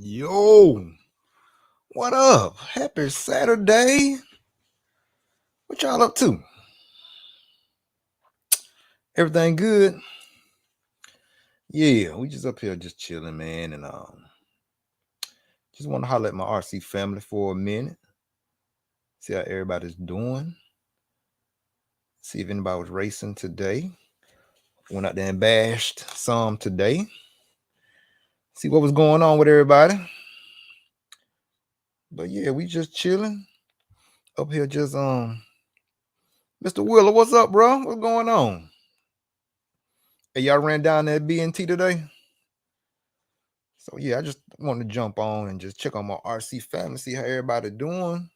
Yo, what up? Happy Saturday. What y'all up to? Everything good? Yeah, we just up here just chilling, man, and just want to holler at my RC family for a minute. See how everybody's doing. See if anybody was racing today. Went out there and bashed some today. See what was going on with everybody. But yeah, we just chilling up here. Just Mr. Wheeler, what's up, bro? What's going on? Hey, y'all ran down there at B&T today? So yeah, I just wanted to jump on and just check on my RC family, see how everybody doing.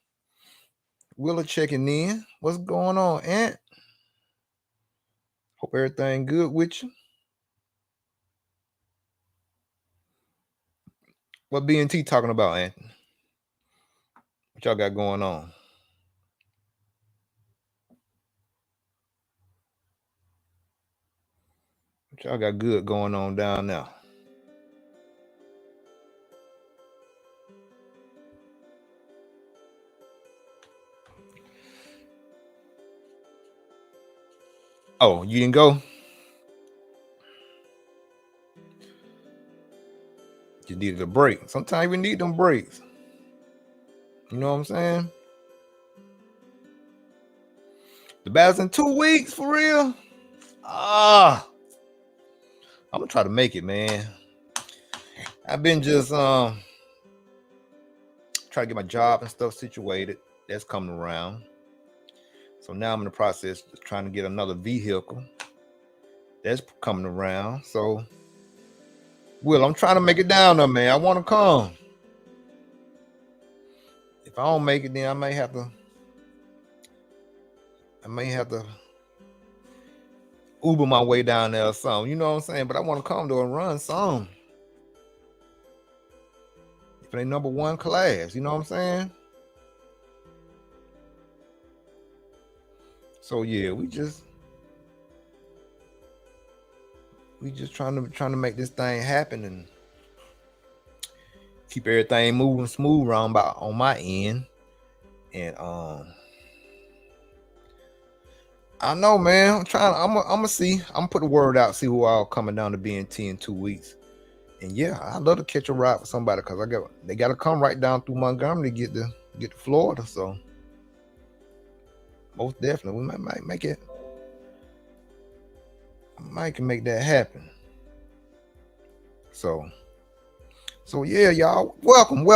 Willa checking in. What's going on, Aunt? Hope everything good with you. What B&T talking about, Aunt? What y'all got going on? What y'all got good going on down there? Oh, you didn't go? You needed a break. Sometimes we need them breaks. You know what I'm saying? The battle's in 2 weeks, for real? I'm gonna try to make it, man. I've been just trying to get my job and stuff situated. That's coming around. So now I'm in the process of trying to get another vehicle. That's coming around. So, Will, I'm trying to make it down there, man. I want to come. If I don't make it, then I may have to Uber my way down there or something. You know what I'm saying? But I want to come to and run some. If they number one class, you know what I'm saying? So yeah, we just trying to make this thing happen and keep everything moving smooth around on my end. And I know, man. I'm gonna see. I'm gonna put the word out, see who all coming down to B&T in 2 weeks. And yeah, I'd love to catch a ride with somebody because they gotta come right down through Montgomery to get to Florida. So most definitely, we might make it. Mike can make that happen. So yeah, y'all. Welcome to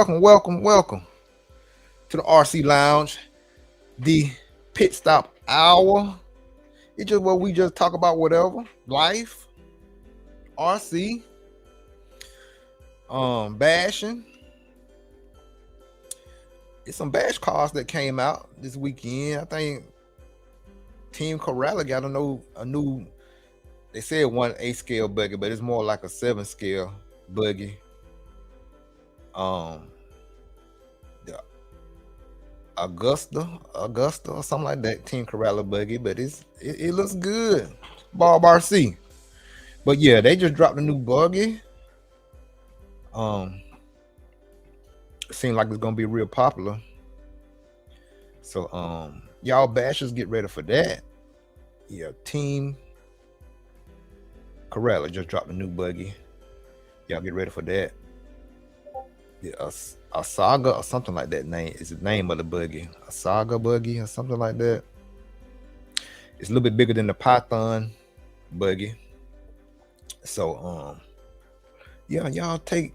the RC Lounge, the pit stop hour. It's just where we just talk about whatever, life, RC, bashing. It's some bash cars that came out this weekend. I think Team Corella got a new. They said 1 8-scale buggy, but it's more like a 7-scale buggy. The Augusta or something like that, Team Corella buggy, but it looks good. Bob RC. But yeah, they just dropped a new buggy. It seems like it's gonna be real popular. So y'all bashers get ready for that. Yeah, Team Corella just dropped a new buggy. Y'all get ready for that. Yeah, a saga or something like that name is the name of the buggy. A saga buggy or something like that. It's a little bit bigger than the Python buggy. So yeah, y'all take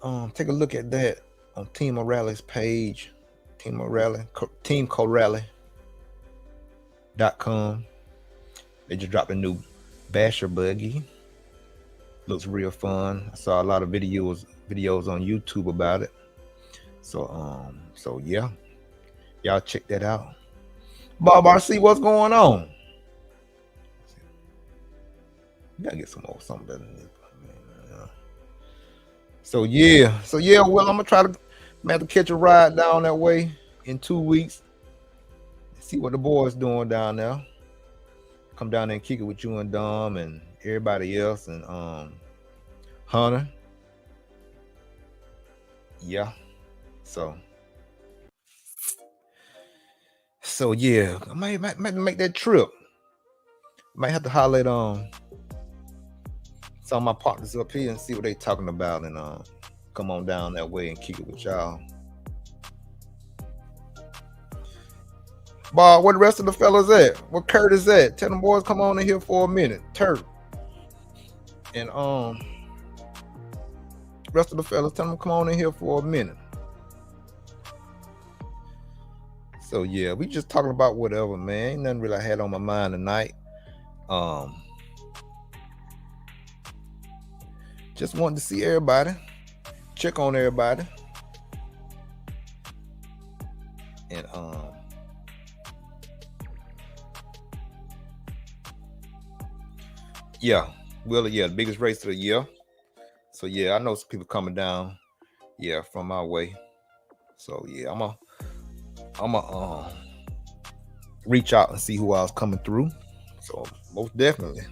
a look at that on Team O'Reilly's page. Team O'Reilly, teamcorrally.com. They just dropped a new basher buggy. Looks real fun. I saw a lot of videos on YouTube about it. So yeah, y'all check that out. Bob RC, what's going on? You gotta get some more something better than this. So yeah, well, I'm gonna have to catch a ride down that way in 2 weeks. See what the boys doing down there. Come down there and kick it with you and Dom and everybody else and Hunter. Yeah. So yeah, I might make that trip. Might have to holler at some of my partners up here and see what they talking about and come on down that way and kick it with y'all. Bob, where the rest of the fellas at? Where Kurt is at? Tell them boys come on in here for a minute. Turk. And rest of the fellas, tell them come on in here for a minute. So yeah, we just talking about whatever, man. Ain't nothing really I had on my mind tonight. Just wanted to see everybody, check on everybody, and yeah, well, yeah, the biggest race of the year. So yeah, I know some people coming down, yeah, from my way. So yeah, I'm a reach out and see who else coming through. So most definitely.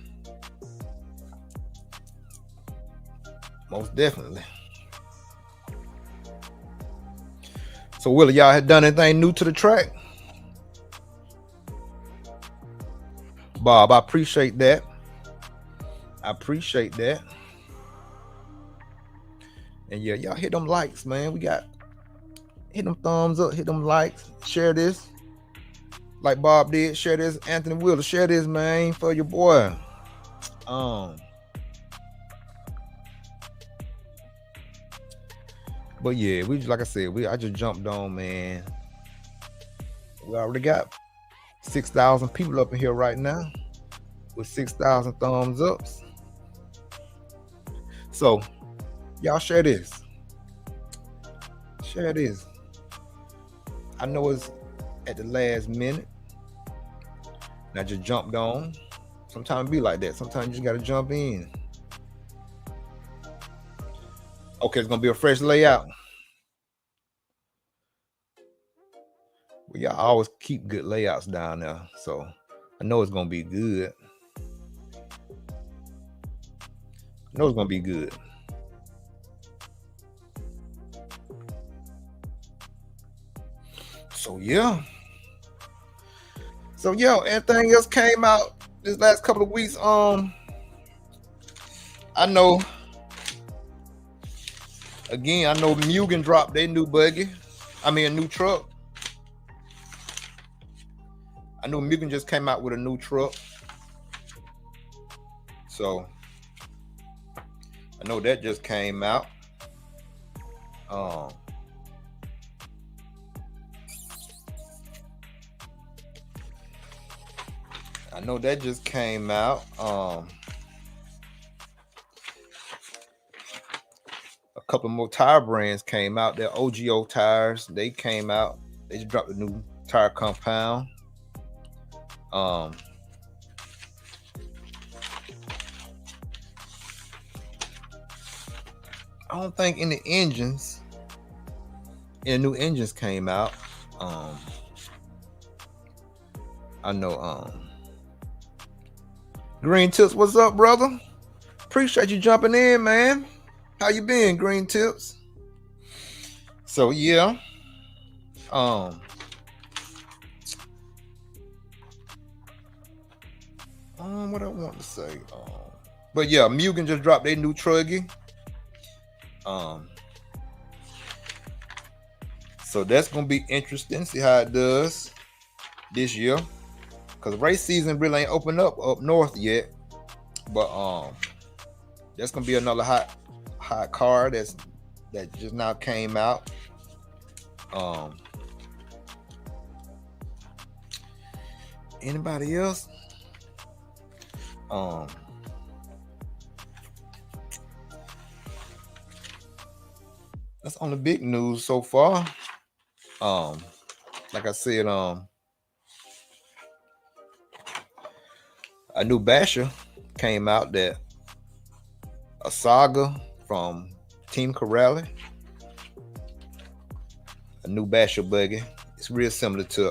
So Willie, y'all had done anything new to the track? Bob, I appreciate that. And yeah, y'all hit them likes, man. Hit them thumbs up, hit them likes, share this. Like Bob did, share this. Anthony Wheeler, share this, man, for your boy. But yeah, like I said, I just jumped on, man. We already got 6,000 people up in here right now with 6,000 thumbs ups. So y'all share this. I know it's at the last minute. And I just jumped on. Sometimes it be like that. Sometimes you just gotta jump in. Okay, it's gonna be a fresh layout. Well, y'all always keep good layouts down there, so I know it's gonna be good. So yeah. Everything else came out this last couple of weeks. I know. Again, I know Mugen dropped their new buggy. I mean, a new truck. I know Mugen just came out with a new truck. So I know that just came out. A couple more tire brands came out. Their OGO tires, they came out. They just dropped a new tire compound. I don't think any new engines came out. I know Green Tips, what's up, brother? Appreciate you jumping in, man. How you been, Green Tips? So yeah. What I want to say. But yeah, Mugen just dropped their new truggy. So that's gonna be interesting. See how it does this year. Cause race season really ain't opened up north yet. But that's gonna be another hot car that just now came out. Anybody else? That's on the big news so far. Like I said, a new basher came out, that a saga from Team Corrales, a new basher buggy. It's real similar to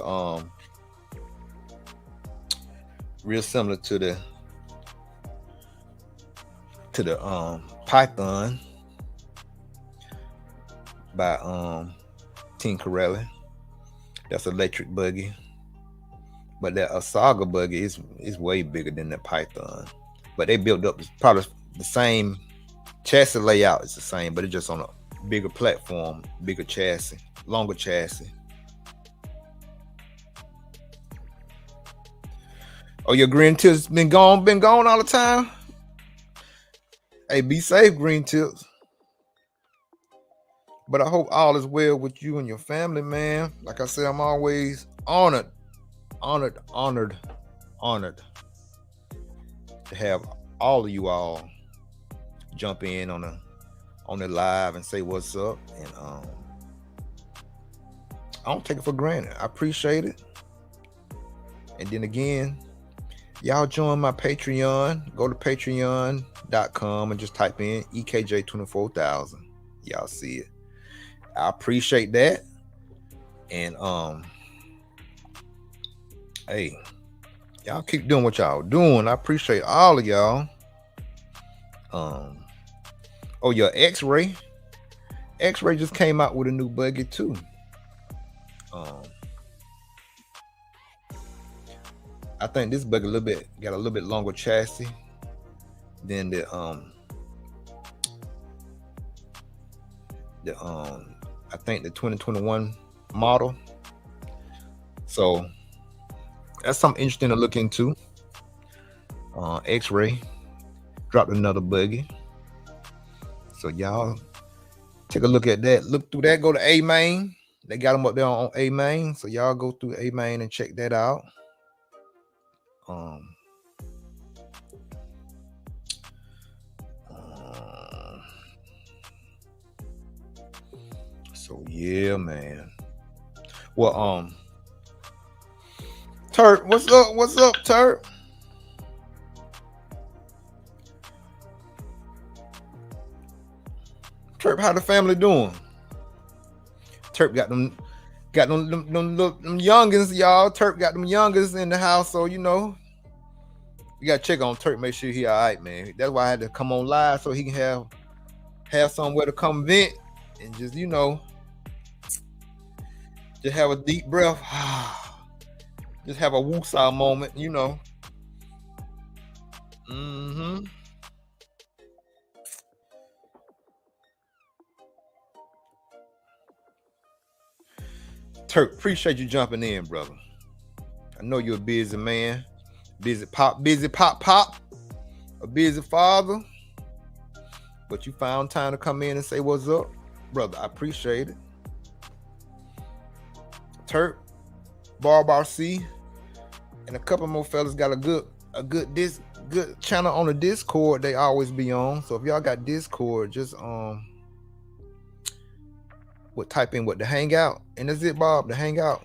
the Python by Team Corrales. That's electric buggy. But that Asaga buggy is way bigger than the Python. But they built up probably the same chassis layout. It's the same, but it's just on a bigger platform, bigger chassis, longer chassis. Oh, your green tips been gone all the time? Hey, be safe, green tips. But I hope all is well with you and your family, man. Like I said, I'm always honored to have all of you all jump in on the live and say what's up. And I don't take it for granted. I appreciate it. And then again, y'all join my Patreon. Go to patreon.com and just type in EKJ24000. Y'all see it. I appreciate that. And hey, y'all keep doing what y'all doing. I appreciate all of y'all. Oh, your X-Ray just came out with a new buggy too. I think this buggy got a little bit longer chassis than the I think the 2021 model. So that's something interesting to look into. X-Ray dropped another buggy. So y'all take a look at that. Look through that. Go to A-Main. They got them up there on A-Main. So y'all go through A-Main and check that out. So yeah, man. Well, Turp, what's up, Turp? Turp, how the family doing? Turp got them youngins, y'all. Turp got them youngins in the house, so you know we gotta check on Turp, make sure he all right, man. That's why I had to come on live so he can have somewhere to come vent and just, you know, just have a deep breath. Just have a woosah moment, you know. Turk, appreciate you jumping in, brother. I know you're a busy man, busy pop, a busy father, but you found time to come in and say what's up, brother. I appreciate it. Turk, Barbar C, and a couple more fellas got a good channel on the Discord. They always be on. So if y'all got Discord, just type in the Hangout, and that's it, Bob. The Hangout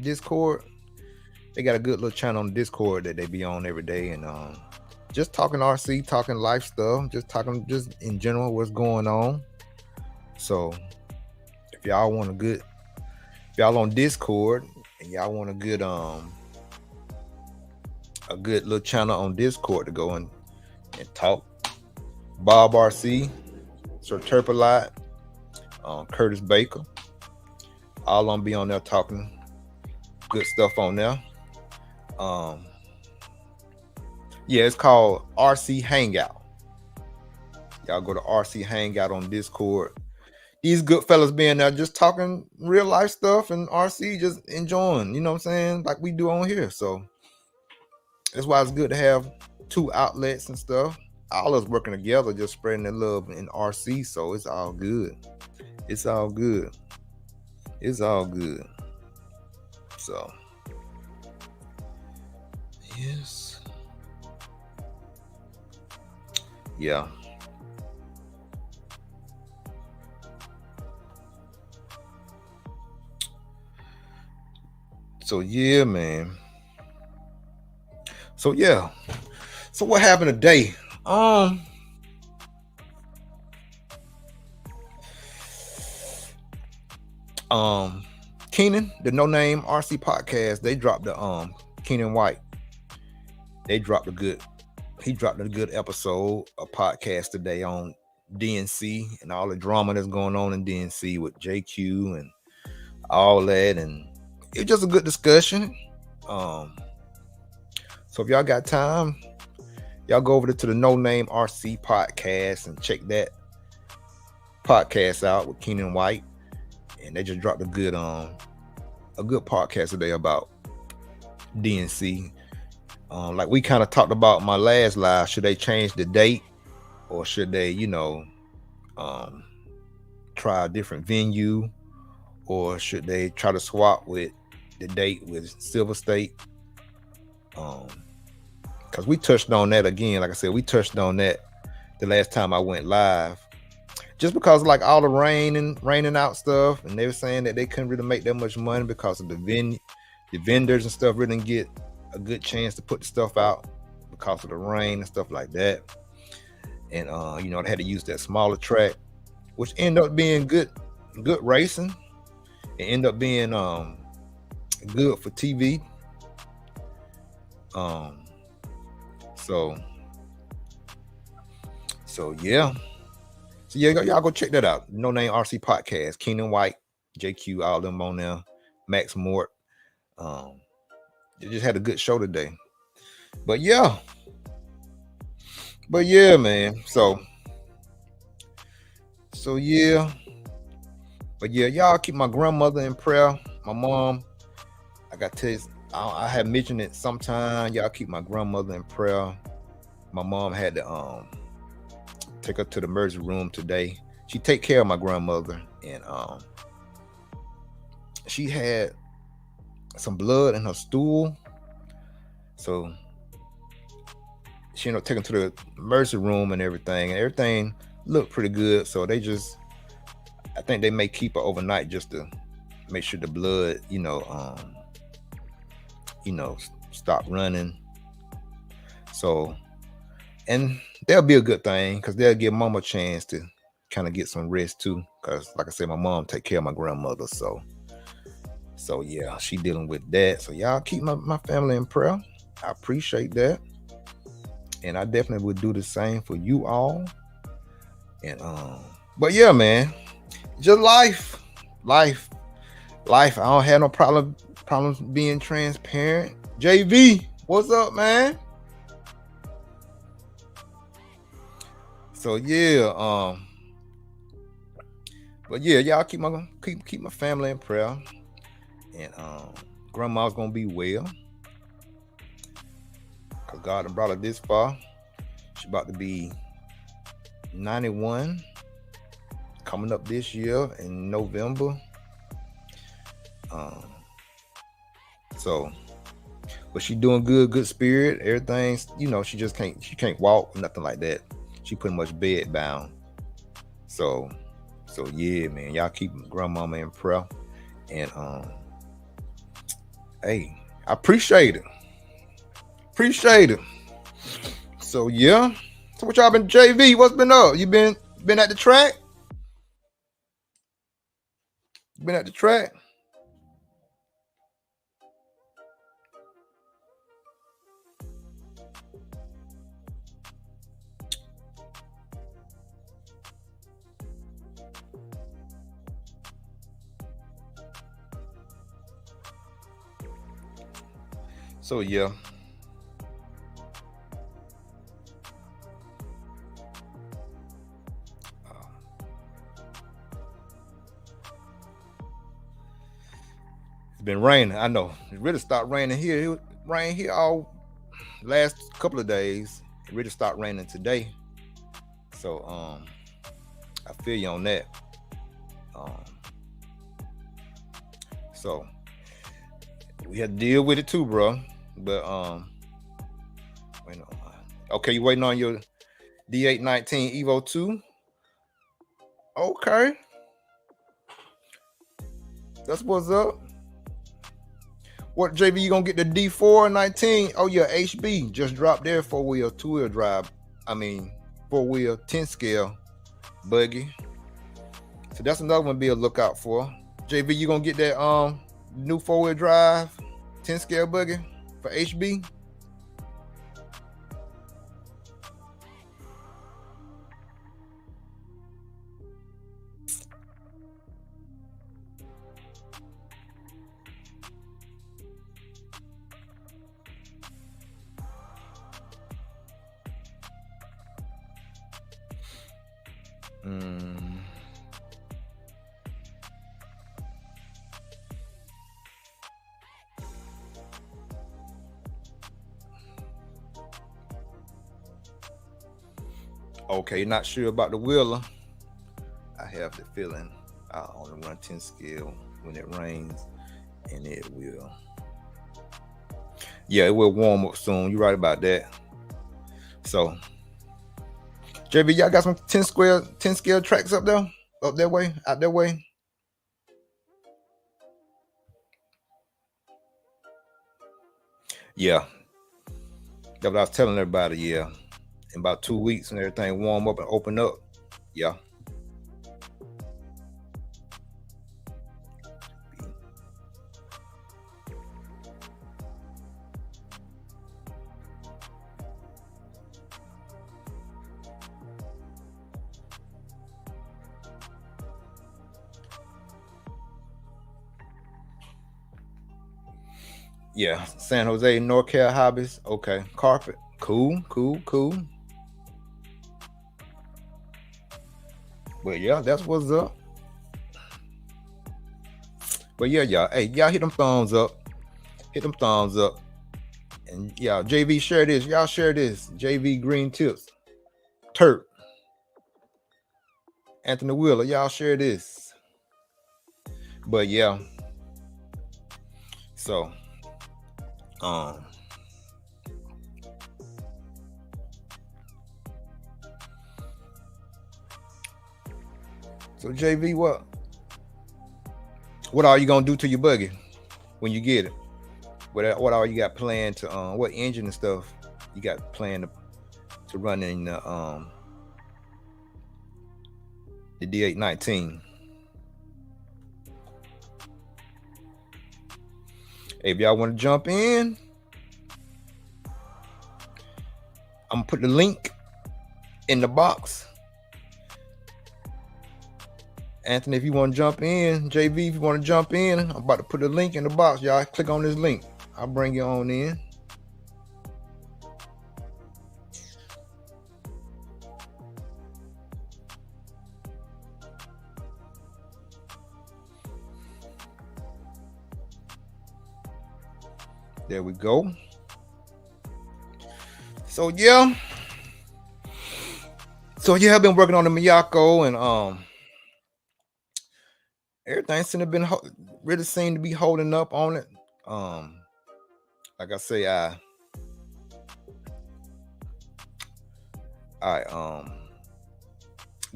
Discord. They got a good little channel on Discord that they be on every day, and just talking RC, talking life stuff, just talking just in general what's going on. So if y'all want if y'all on Discord and y'all want a good little channel on Discord to go and talk, Bob RC, Sir Turpalot, Curtis Baker, all on be on there talking good stuff on there. Yeah, it's called RC Hangout. Y'all go to RC Hangout on Discord. these good fellas being there just talking real life stuff and RC just enjoying, you know what I'm saying? Like we do on here. So that's why it's good to have two outlets and stuff. All us working together, just spreading the love in RC. So it's all good. It's all good. It's all good. So yes. Yeah. So yeah, man. So yeah. So what happened today? Keenan, the No Name RC podcast, they dropped the Keenan White. They dropped a good episode, a podcast today on DNC and all the drama that's going on in DNC with JQ and all that, and it's just a good discussion. So if y'all got time, y'all go over to the No Name RC podcast and check that podcast out with Keenan White. And they just dropped a good podcast today about DNC. Like we kind of talked about my last live, should they change the date or should they, try a different venue, or should they try to swap with the date with Silver State? Because we touched on that again. Like I said, we touched on that the last time I went live. Just because like all the raining out stuff, and they were saying that they couldn't really make that much money because of the vendors and stuff really didn't get a good chance to put the stuff out because of the rain and stuff like that. And they had to use that smaller track, which ended up being good racing. It ended up being good for TV. So yeah. So yeah, y'all go check that out. No Name RC podcast. Keenan White, JQ, all them on there. Max Mort. They just had a good show today. But yeah, man. So yeah. But yeah, y'all keep my grandmother in prayer. My mom, I got to tell you, I had mentioned it sometime. Y'all keep my grandmother in prayer. My mom had to take her to the emergency room today. She take care of my grandmother, and she had some blood in her stool, so she ended up taking to the emergency room and everything looked pretty good. So I think they may keep her overnight just to make sure the blood stop running. So, and that'll be a good thing because they'll give mama a chance to kind of get some rest too, because like I said, my mom take care of my grandmother. So yeah, she dealing with that. So y'all keep my family in prayer. I appreciate that, and I definitely would do the same for you all. And but yeah, man, just life. I don't have no problems being transparent. JV, what's up, man? So yeah, but yeah, y'all keep my family in prayer, and grandma's gonna be well, cause God done brought her this far. She about to be 91, coming up this year in November. But she doing good spirit, everything's, she just can't walk, nothing like that. She pretty much bed bound. So yeah, man, y'all keep grandmama in prayer. And hey, I appreciate it. So yeah. So what y'all been, JV? What's been up? You been at the track? Been at the track? So yeah. It's been raining. I know. It really stopped raining here. It rained here all last couple of days. It really stopped raining today. So I feel you on that. So we had to deal with it too, bro. But wait on. Okay, you waiting on your D819 Evo 2? Okay. That's what's up. What, JV, you gonna get the D419? Oh yeah, HB just dropped their 4-wheel, 2-wheel drive. I mean 4-wheel 10 scale buggy. So that's another one to be a lookout for. JV, you gonna get that new 4-wheel drive 10 scale buggy for HB? Okay, not sure about the wheeler. I have the feeling I only run 10 scale when it rains, and it will. Yeah, it will warm up soon. You're right about that. So, JV, y'all got some 10 scale tracks up there, up that way, out that way. Yeah, that's what I was telling everybody. Yeah, in about 2 weeks when everything warm up and open up. Yeah. Yeah, San Jose, NorCal hobbies. Okay, carpet. Cool. But yeah, that's what's up. But yeah, y'all. Hey, y'all hit them thumbs up. Hit them thumbs up. And y'all, JV, share this. Y'all share this. JV Green Tips. Turk. Anthony Wheeler. Y'all share this. But yeah. So so JV, what are you gonna do to your buggy when you get it? What all you got planned to what engine and stuff you got planned to run in the D819? Hey, if y'all want to jump in, I'm gonna put the link in the box. Anthony, if you want to jump in, JV, if you want to jump in, I'm about to put the link in the box. Y'all click on this link. I'll bring you on in. There we go. So yeah, I've been working on the Miyako, and everything seemed to be holding up on it. Like I say, I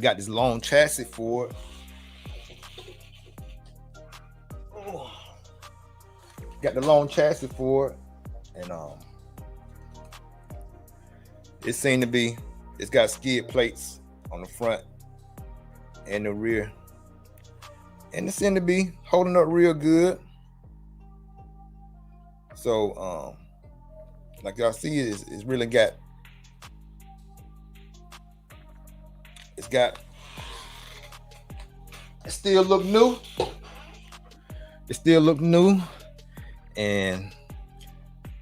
got this long chassis for it. Got the long chassis for it, and it seemed to be. It's got skid plates on the front and the rear, and it seemed to be holding up real good. So, like y'all see, it's really got. It still look new. It still look new. And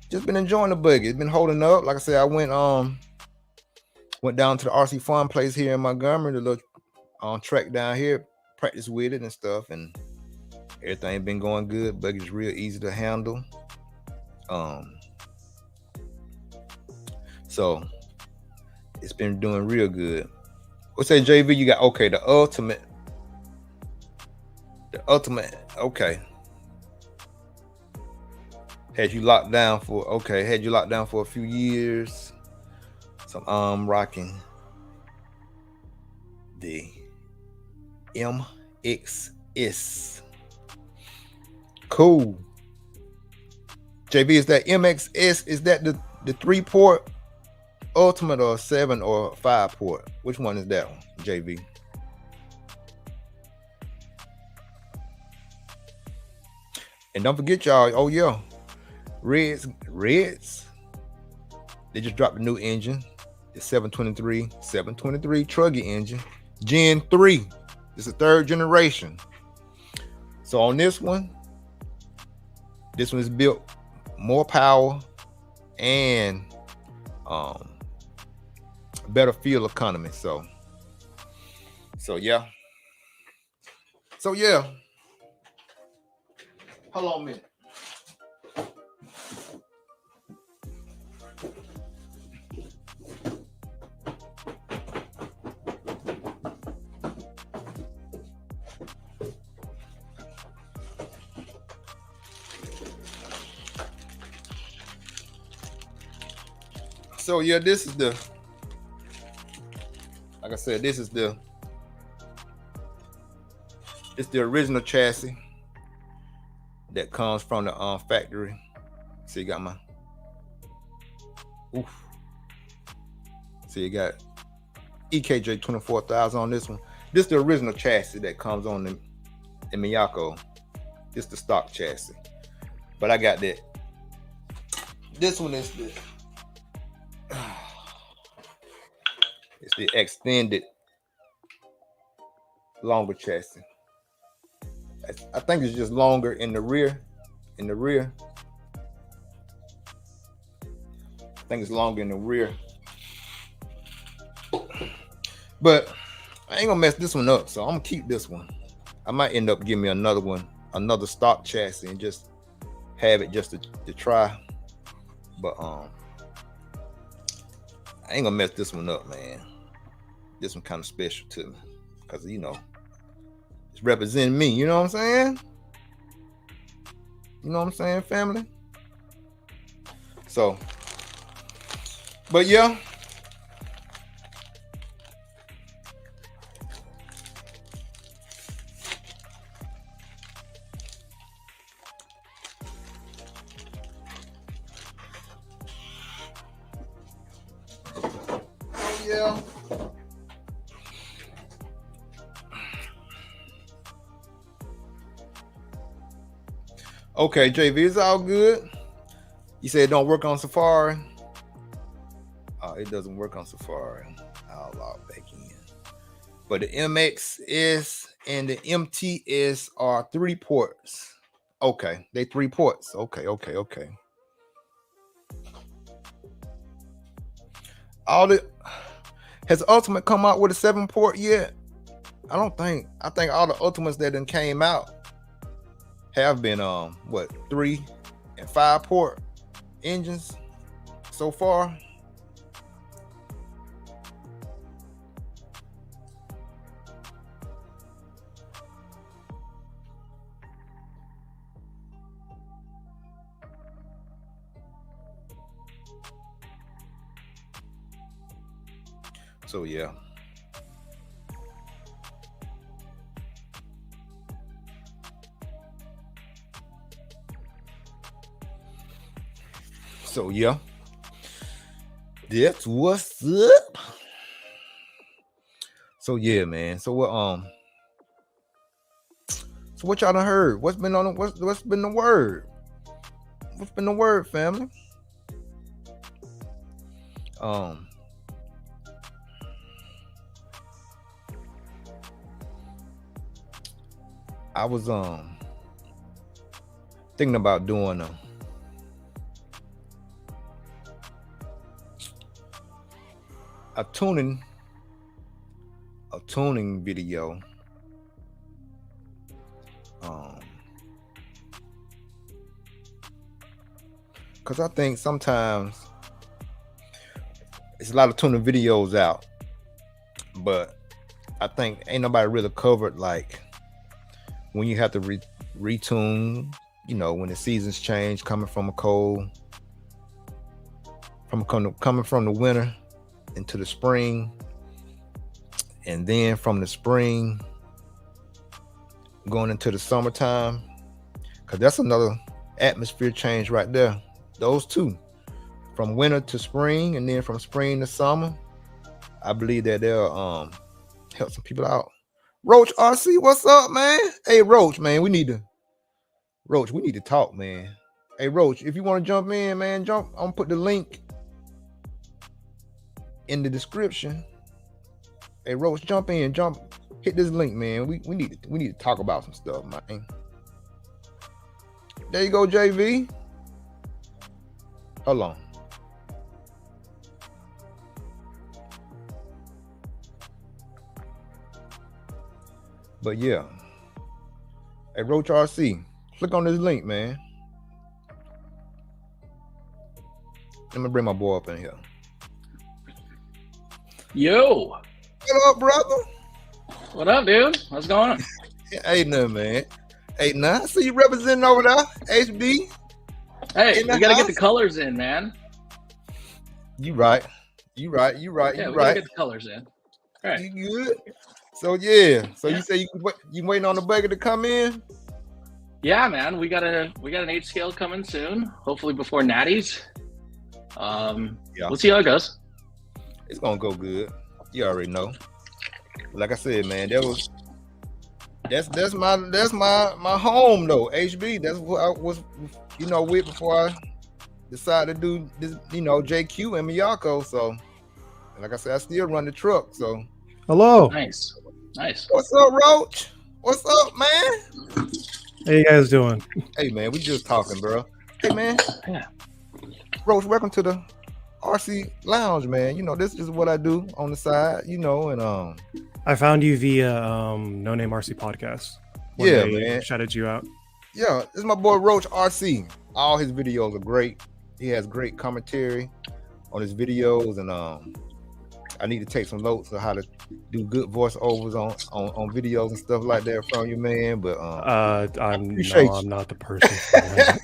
just been enjoying the buggy. It's been holding up. Like I said, I went down to the RC Fun place here in Montgomery, the little track down here, practice with it and stuff, and Everything been going good. Buggy's real easy to handle. So it's been doing real good. What's that, JV? You got okay, the ultimate. Okay. Had you locked down for a few years. So I'm rocking the MXS. Cool. JV, is that MXS? Is that the 3-port ultimate or 7 or 5-port? Which one is that one, JV? And don't forget, y'all. Oh yeah, Reds. They just dropped a new engine. The 723 Truggy engine, Gen 3. It's a 3rd generation. So on this one is built more power and better fuel economy. So yeah. Hold on a minute. So yeah, this is the, like I said, it's the original chassis that comes from the factory. See, you got my See, you got EKJ 24,000 on this one. This is the original chassis that comes on the Miyako. This is the stock chassis. But I got that. This one is the it's the extended longer chassis. I think it's just longer in the rear. I think it's longer in the rear. But I ain't gonna mess this one up, so I'm gonna keep this one. I might end up giving me another one, another stock chassis, and just have it just to try. But I ain't gonna mess this one up, man. This one kind of special to me, because it's representing me. You know what I'm saying? You know what I'm saying, family? So, but yeah. Yeah. Okay, JV, it's all good. You said it don't work on Safari. It doesn't work on Safari. I'll log back in. But the MXS and the MTS are 3 ports. Okay, they 3 ports. Okay. Has Ultimate come out with a 7-port yet? I think all the Ultimates that done came out have been 3 and 5-port engines so far. So yeah. So yeah. That's what's up. So yeah, man. So what so what y'all done heard? What's been on what's been the word? What's been the word, family? I was thinking about doing a tuning video because I think sometimes it's a lot of tuning videos out, but I think ain't nobody really covered like when you have to retune, you know, when the seasons change, coming from a cold, coming from the winter into the spring, and then from the spring going into the summertime, because that's another atmosphere change right there. Those two, from winter to spring, and then from spring to summer, I believe that they'll help some people out. Roach RC, what's up, man? Hey, Roach, man, we need to talk, man. Hey, Roach, if you want to jump in, man, I'm gonna put the link in the description. Hey, Roach, jump in, hit this link, man. We need to talk about some stuff, man. There you go, JV. Hold on. But yeah. Hey, Roach RC, click on this link, man. Let me bring my boy up in here. Yo. What up, brother? What up, dude? What's going on? Ain't nothing, man. Ain't nothing. I see you representing over there, HB. Hey, we gotta get the colors in, man. You right. Yeah, we gotta get the colors in. All right. You good? So yeah. So you say you waiting on the bugger to come in? Yeah, man. We got an 8 scale coming soon. Hopefully before Natty's. We'll see how it goes. It's gonna go good. You already know. Like I said, man, that's my home though. HB. That's what I was, with before I decided to do this, JQ and Miyako. So, like I said, I still run the truck. So, hello. Nice. What's up, Roach? What's up, man? How you guys doing? Hey, man, we just talking, bro. Hey, man. Yeah. Roach, welcome to the RC Lounge, man. This is what I do on the side, and I found you via No Name RC podcast. Yeah, man. Shouted you out. Yeah, this is my boy Roach RC. All his videos are great. He has great commentary on his videos, and I need to take some notes of how to do good voiceovers on videos and stuff like that from you, man. But I'm not the person for that.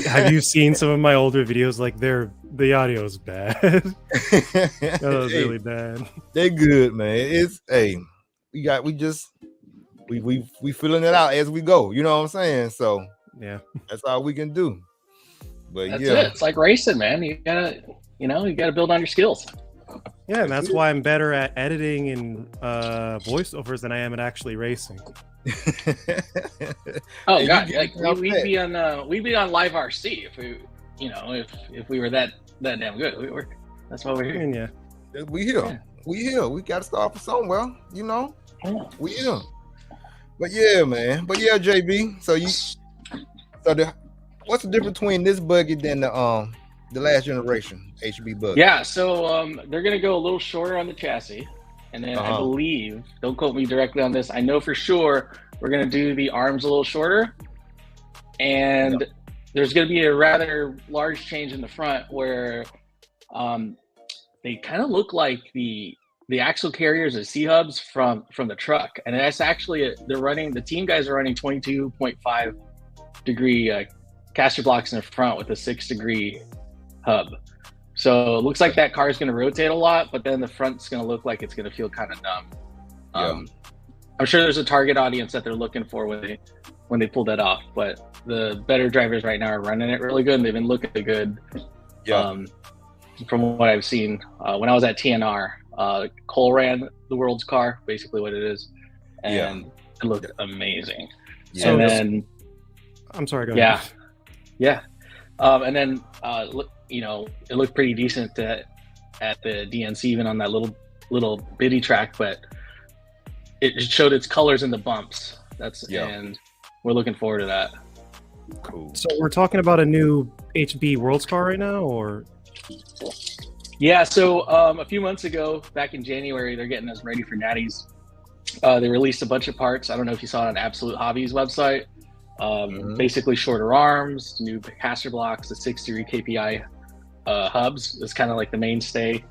Have you seen some of my older videos? Like the audio is bad. That was really bad. They're good, man. We filling it out as we go. You know what I'm saying? So yeah, that's all we can do. But that's it. It's like racing, man. You gotta build on your skills. Yeah, and that's why I'm better at editing and voiceovers than I am at actually racing. Oh god, we'd be on live RC if we were that damn good. That's why we're here. Yeah, we here. We got to start from somewhere. We here. But yeah, man. But yeah, JB. What's the difference between this buggy than the last generation HB buggy? Yeah, so they're gonna go a little shorter on the chassis, and then I believe, don't quote me directly on this, I know for sure we're gonna do the arms a little shorter, and there's gonna be a rather large change in the front where they kind of look like the axle carriers of C-hubs from the truck, and that's actually the team guys are running 22.5 degree caster blocks in the front with a 6 degree hub. So it looks like that car is going to rotate a lot, but then the front's going to look like it's going to feel kind of numb. I'm sure there's a target audience that they're looking for when they pull that off, but the better drivers right now are running it really good, and they've been looking good. From what I've seen, when I was at TNR, Cole ran the world's car, basically what it is, and it looked amazing. So and then, I'm sorry, go ahead. Yeah. And then, it looked pretty decent at the DNC, even on that little bitty track, but it showed its colors in the bumps. And we're looking forward to that. Cool. So we're talking about a new HB Worlds car right now, or? Yeah. So a few months ago, back in January, they're getting us ready for Natty's. They released a bunch of parts. I don't know if you saw it on Absolute Hobbies website. Basically shorter arms, new caster blocks, the 6-degree KPI hubs is kind of like the mainstay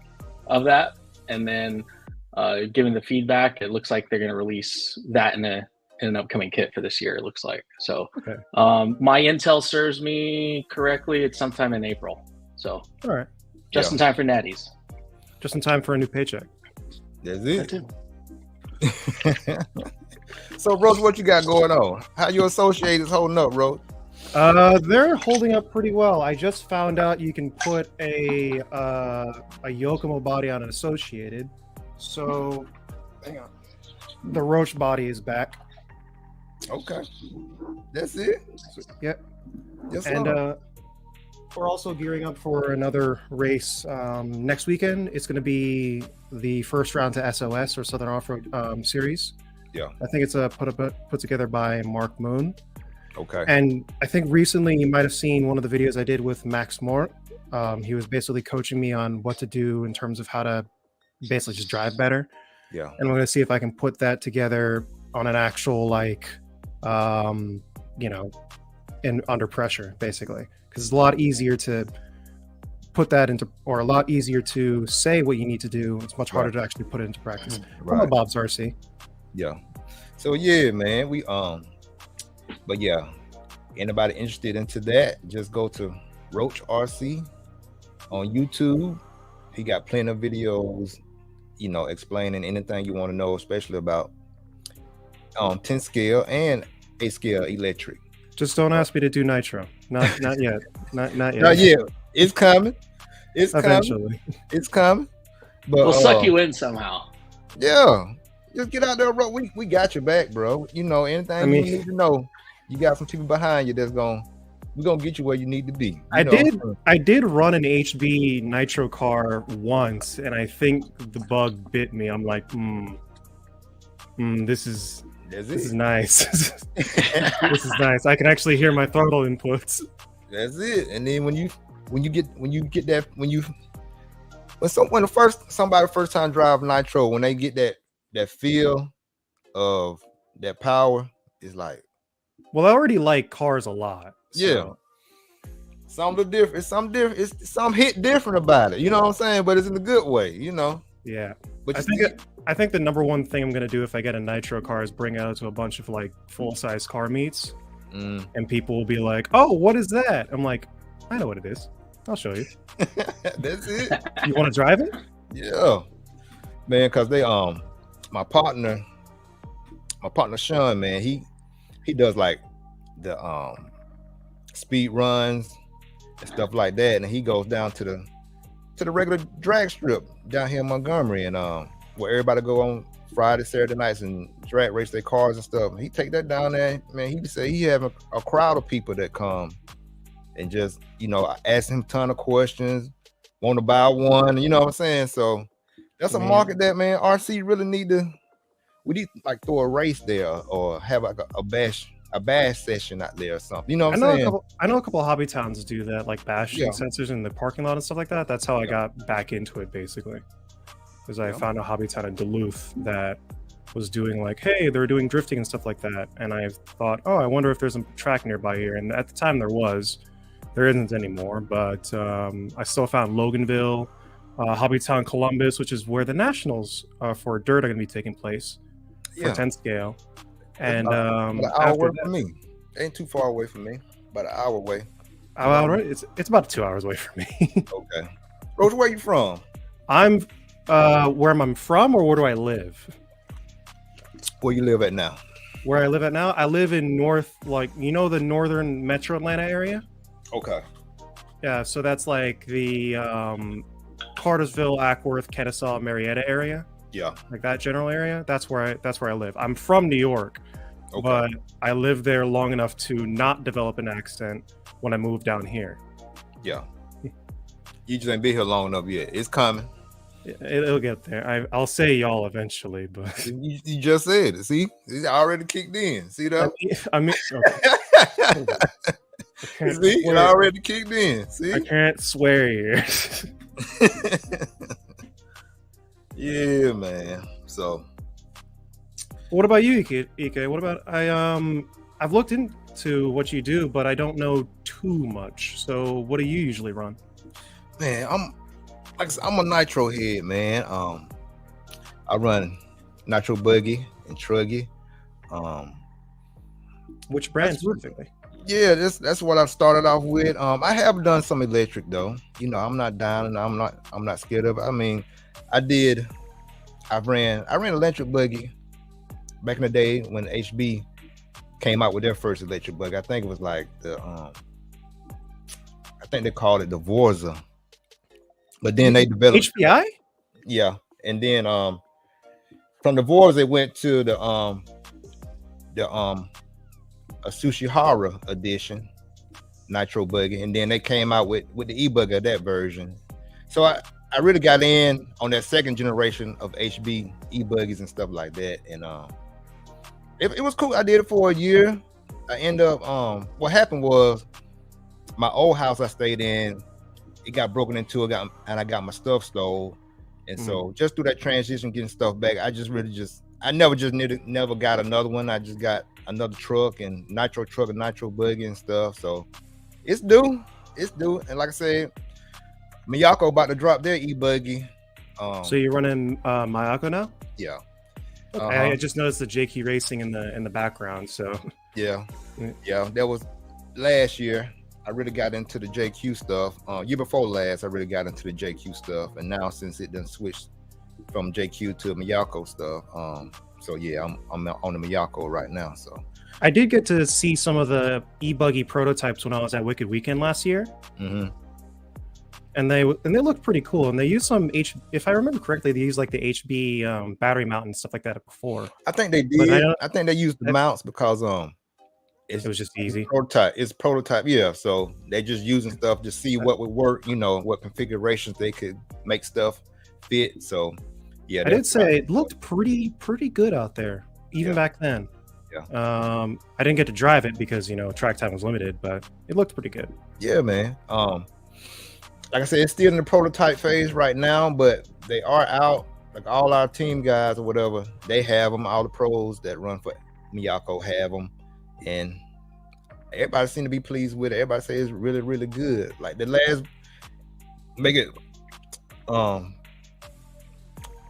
of that. And then given the feedback, it looks like they're going to release that in an upcoming kit for this year, it looks like. So my intel serves me correctly. It's sometime in April. So all right, just in time for Natties. Just in time for a new paycheck. That's it. So, Rose, what you got going on? How your associates holding up, Rose? They're holding up pretty well. I just found out you can put a Yokomo body on an associated. So, hang on. The Roach body is back. Okay, that's it. Yeah. Yes, and we're also gearing up for another race next weekend. It's going to be the first round to SOS, or Southern Off-Road Series. Yeah, I think it's put together by Mark Moon. Okay. And I think recently you might have seen one of the videos I did with Max Mort. He was basically coaching me on what to do in terms of how to basically just drive better. Yeah. And we're going to see if I can put that together on an actual, in under pressure, basically. Because it's a lot easier to put that into, or a lot easier to say what you need to do. It's much harder to actually put it into practice. Right. I'm Bob's RC. Yeah. So yeah, man, but yeah, anybody interested into that, just go to Roach RC on YouTube. He got plenty of videos, explaining anything you want to know, especially about 10 scale and 8 scale electric. Just don't ask me to do nitro. Not yet. Not yet. Not yet. It's coming. Eventually. It's coming. But we'll suck you in somehow. Yeah. Just get out there, bro. We got your back, bro. Anything you need to know, you got some people behind you that's we're gonna get you where you need to be. I did run an HB nitro car once, and I think the bug bit me. I'm like, this is nice. This is nice. I can actually hear my throttle inputs. That's it. And then when somebody first time drive nitro, when they get that feel of that power, is like, well, I already like cars a lot. So. Yeah. Something different. It's some hit different about it. You know what I'm saying? But it's in a good way, Yeah. But I think the number one thing I'm gonna do if I get a nitro car is bring it out to a bunch of full-size car meets, and people will be like, "Oh, what is that?" I'm like, "I know what it is. I'll show you." That's it. You want to drive it? Yeah, man. Because they my partner Sean, man, he does the speed runs and stuff like that, and he goes down to the regular drag strip down here in Montgomery, and where everybody go on Friday, Saturday nights and drag race their cars and stuff. He take that down there, man. He say he have a crowd of people that come and just ask him a ton of questions, want to buy one. You know what I'm saying? So that's a market that, man, RC really need to. We need to throw a race there, or have a bash session out there or something. You know what I'm saying? I know a couple of hobby towns do that, like bashing sensors in the parking lot and stuff like that. That's how I got back into it, basically. Because I found a hobby town in Duluth that was doing hey, they were doing drifting and stuff like that. And I thought, I wonder if there's a track nearby here. And at the time there was. There isn't anymore. But I still found Loganville, Hobby Town Columbus, which is where the Nationals for dirt are going to be taking place for 10 scale. And about an hour away from me. Ain't too far away from me. About an hour away. It's about 2 hours away from me. Okay. Rose, where you from? I'm where I'm from, or where do I live? Where you live at now? Where I live at now? I live in the northern metro Atlanta area. Okay. Yeah, so that's the Cartersville, Ackworth, Kennesaw, Marietta area. Yeah. That general area. That's where I live. I'm from New York. Okay. But I lived there long enough to not develop an accent when I moved down here. Yeah. You just ain't been here long enough yet. It's coming. It'll get there. I'll say y'all eventually, but you just said it. See, it already kicked in. See that? Okay. See, it already kicked in. See, I can't swear here. Yeah, man. So, what about you, Ike? What about I've looked into to what you do, but I don't know too much. So what do you usually run? Man, I'm a nitro head, man. I run nitro buggy and truggy. Which brand specifically? Yeah, that's what I started off with. I have done some electric though. You know, I'm not down and I'm not scared of it. I mean, I ran electric buggy back in the day when HB came out with their first electric buggy. I think it was like I think they called it the Vorza. But then they developed HBI? Yeah. And then from the Vorza they went to the Tsushihara edition nitro buggy, and then they came out with the e-buggy of that version. So I really got in on that second generation of HB e-buggies and stuff like that, and it was cool. I did it for a year. I ended up what happened was my old house I stayed in, it got broken into, and I got my stuff stole, and so just through that transition, getting stuff back, I never got another one. I just got another truck and nitro buggy and stuff. So it's due. And like I said, Miyako about to drop their e-buggy. So you're running Miyako now? Yeah. I just noticed the JQ Racing in the background. So yeah, that was last year. I really got into the JQ stuff. Year before last, I really got into the JQ stuff, and now since it done switched from JQ to Miyako stuff, so yeah, I'm on the Miyako right now. So I did get to see some of the e-buggy prototypes when I was at Wicked Weekend last year, and they look pretty cool. And they use some if I remember correctly, they used like the HB battery mount and stuff like that before. I think they did. I think they used the mounts because it was just easy. It's prototype, yeah. So they just using stuff to see what would work, what configurations they could make stuff fit. So yeah, I did say it looked pretty good out there, even back then. Yeah. I didn't get to drive it because track time was limited, but it looked pretty good. Yeah, man. Like I said, it's still in the prototype phase right now, but they are out. Like all our team guys or whatever, they have them. All the pros that run for Miyako have them. And everybody seem to be pleased with it. Everybody say it's really, really good. Like the last,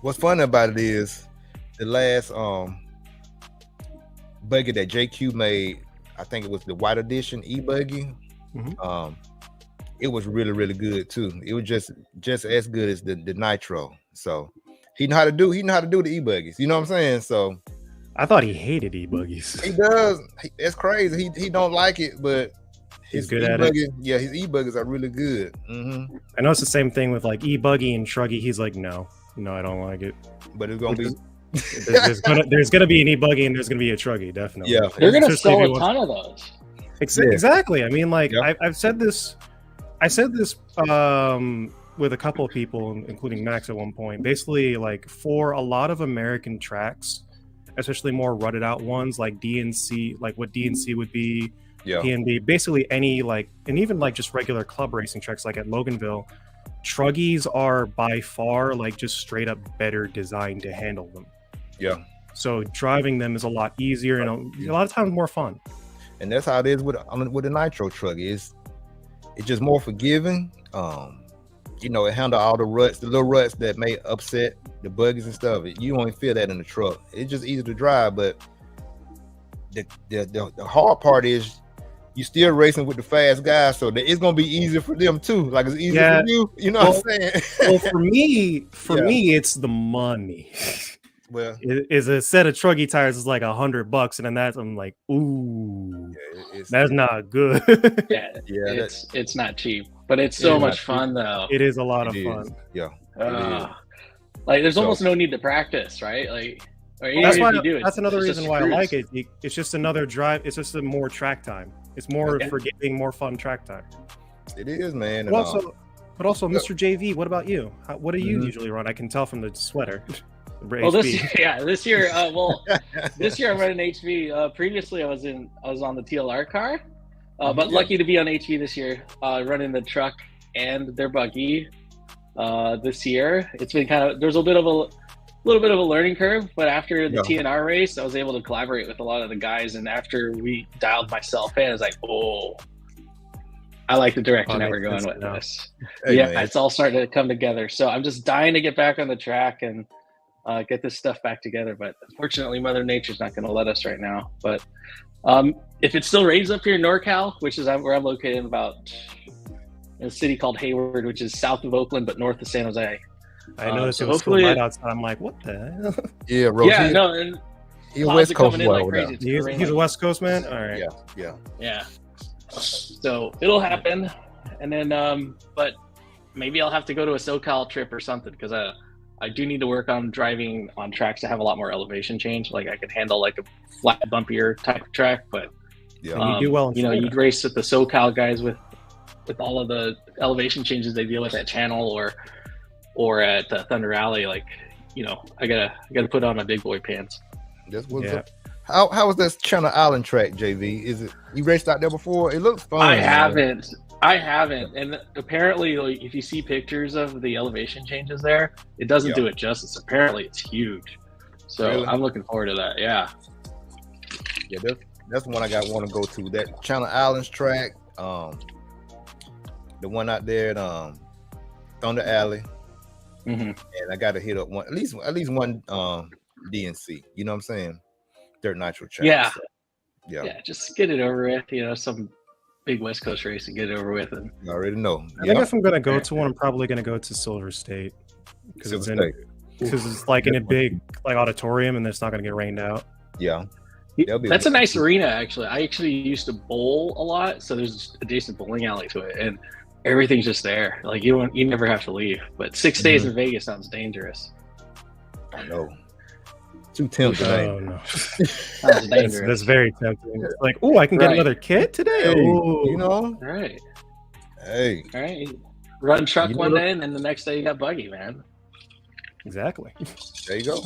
what's funny about it is the last buggy that JQ made, I think it was the white edition e-buggy. It was really, really good too. It was just as good as the nitro. So he know how to do the e-buggies. You know what I'm saying? So I thought he hated e-buggies. He does. It's crazy. He don't like it, but he's good at it. Yeah, his e-buggies are really good. I know it's the same thing with like e-buggy and truggy. He's like, no, I don't like it. But it's gonna be there's gonna be an e-buggy and there's gonna be a truggy, definitely. Yeah, they're gonna sell a ton of those. Exactly. I mean, like I've said this. I said this with a couple of people, including Max at one point. Basically, like for a lot of American tracks, especially more rutted out ones like DNC, like what DNC would be, PNB, basically any and even just regular club racing tracks like at Loganville, truggies are by far just straight up better designed to handle them. Yeah. So driving them is a lot easier and a lot of times more fun. And that's how it is with the nitro truggy. It's just more forgiving. It handle all the little ruts that may upset the buggies and stuff. You don't feel that in the truck. It's just easy to drive, but the hard part is you still racing with the fast guys, so that it's gonna be easier for them too. Like it's easy for you. You know what I'm saying? Well, for me, it's the money. Well, is a set of truggy tires is like $100, and then I'm like, ooh, that's not good. It's not cheap, but it's so much fun though. It is a lot of fun. Yeah, there's almost no need to practice, right? That's another reason why I like it. It's just another drive. It's just more track time. It's more forgiving, more fun track time. It is, man. But also, Mr. JV, what about you? What do you usually run? I can tell from the sweater. Well, this year, this year I'm running HV. Previously, I was on the TLR car, but lucky to be on HV this year, running the truck and their buggy. This year, it's been there's a bit of little bit of a learning curve, but after the TNR race, I was able to collaborate with a lot of the guys. And after we dialed myself in, I was like, oh, I like the direction that we're going with this. Hey, man. It's all starting to come together. So I'm just dying to get back on the track and get this stuff back together. But unfortunately, Mother Nature's not going to let us right now. But if it still rains up here in NorCal, which is where I'm located, about in a city called Hayward, which is south of Oakland but north of San Jose. I noticed it was still light outside. I'm like, what the hell? Yeah, Rose. Yeah, no, and he's a West Coast like crazy. He's a West Coast man. All right. Yeah. So it'll happen, and then but maybe I'll have to go to a SoCal trip or something because I do need to work on driving on tracks that have a lot more elevation change. Like I could handle like a flat, bumpier type of track, but you do well. You'd race with the SoCal guys with all of the elevation changes they deal with at Channel or at Thunder Alley. Like, I gotta put on my big boy pants. That's what's up. How was this Channel Island track, JV? Is it you raced out there before? It looks fun. I haven't. And apparently, like, if you see pictures of the elevation changes there, it doesn't do it justice. Apparently, it's huge. So really? I'm looking forward to that. Yeah. Yeah, that's the one I want to go to. That Channel Islands track, the one out there at Thunder Alley. Mm-hmm. And I got to hit up at least one DNC. You know what I'm saying? Dirt Nitro track. Yeah. So, yeah. Just get it over with. Some big West Coast race and get it over with. And you already know. I think if I'm gonna go to one, I'm probably gonna go to Silver State because it's like in a big like auditorium and it's not gonna get rained out. Yeah. That's a nice arena, actually. I actually used to bowl a lot, so there's a decent bowling alley to it, and everything's just there. Like you never have to leave. But 6 days in Vegas sounds dangerous. I know. Too tempting. Oh no, that's very tempting. It's like, oh, I can get another kit today. Hey, All right. Hey. All right. Run truck one day, and then the next day you got buggy, man. Exactly. There you go.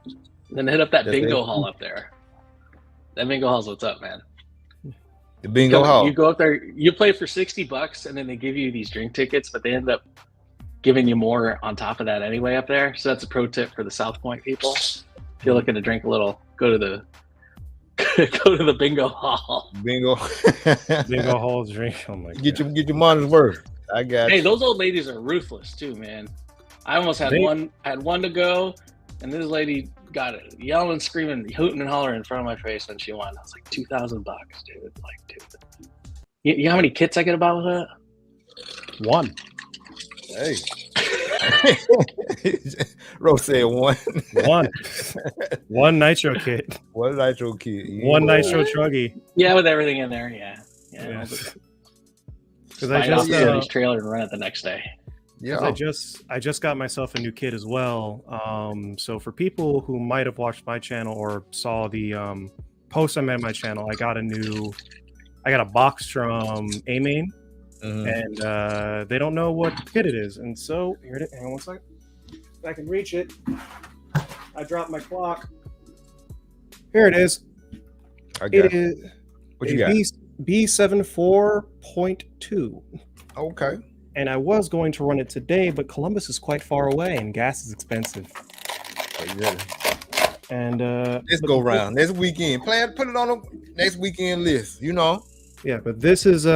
And then hit up that bingo hall up there. That bingo hall's what's up, man. The bingo hall. You go up there, you play for $60, and then they give you these drink tickets, but they end up giving you more on top of that anyway up there. So that's a pro tip for the South Point people. If you're looking to drink a little, go to the bingo hall. Bingo hall drink. Oh my god. Get your money's worth. I got. Hey, those old ladies are ruthless too, man. I almost had one to go, and this lady got it yelling, screaming, hooting and hollering in front of my face when she won. I was like, $2,000, dude. Like, dude. You know how many kits I get about with that? One. Hey. Rose said one. One nitro kit. One nitro kit. Yeah. One nitro truggy. Yeah, with everything in there. Yeah. Because I just the trailer and run it the next day. Yeah. I just got myself a new kit as well. So for people who might have watched my channel or saw the post I made on my channel, I got a box from A-Main. And they don't know what kit it is, and so here it is. Hang on one second. If I can reach it, I dropped my clock. Here it is. It is. What you got? B74.2. Okay. And I was going to run it today, but Columbus is quite far away, and gas is expensive. And let's go round next weekend. Put it on the next weekend list. Yeah, but this is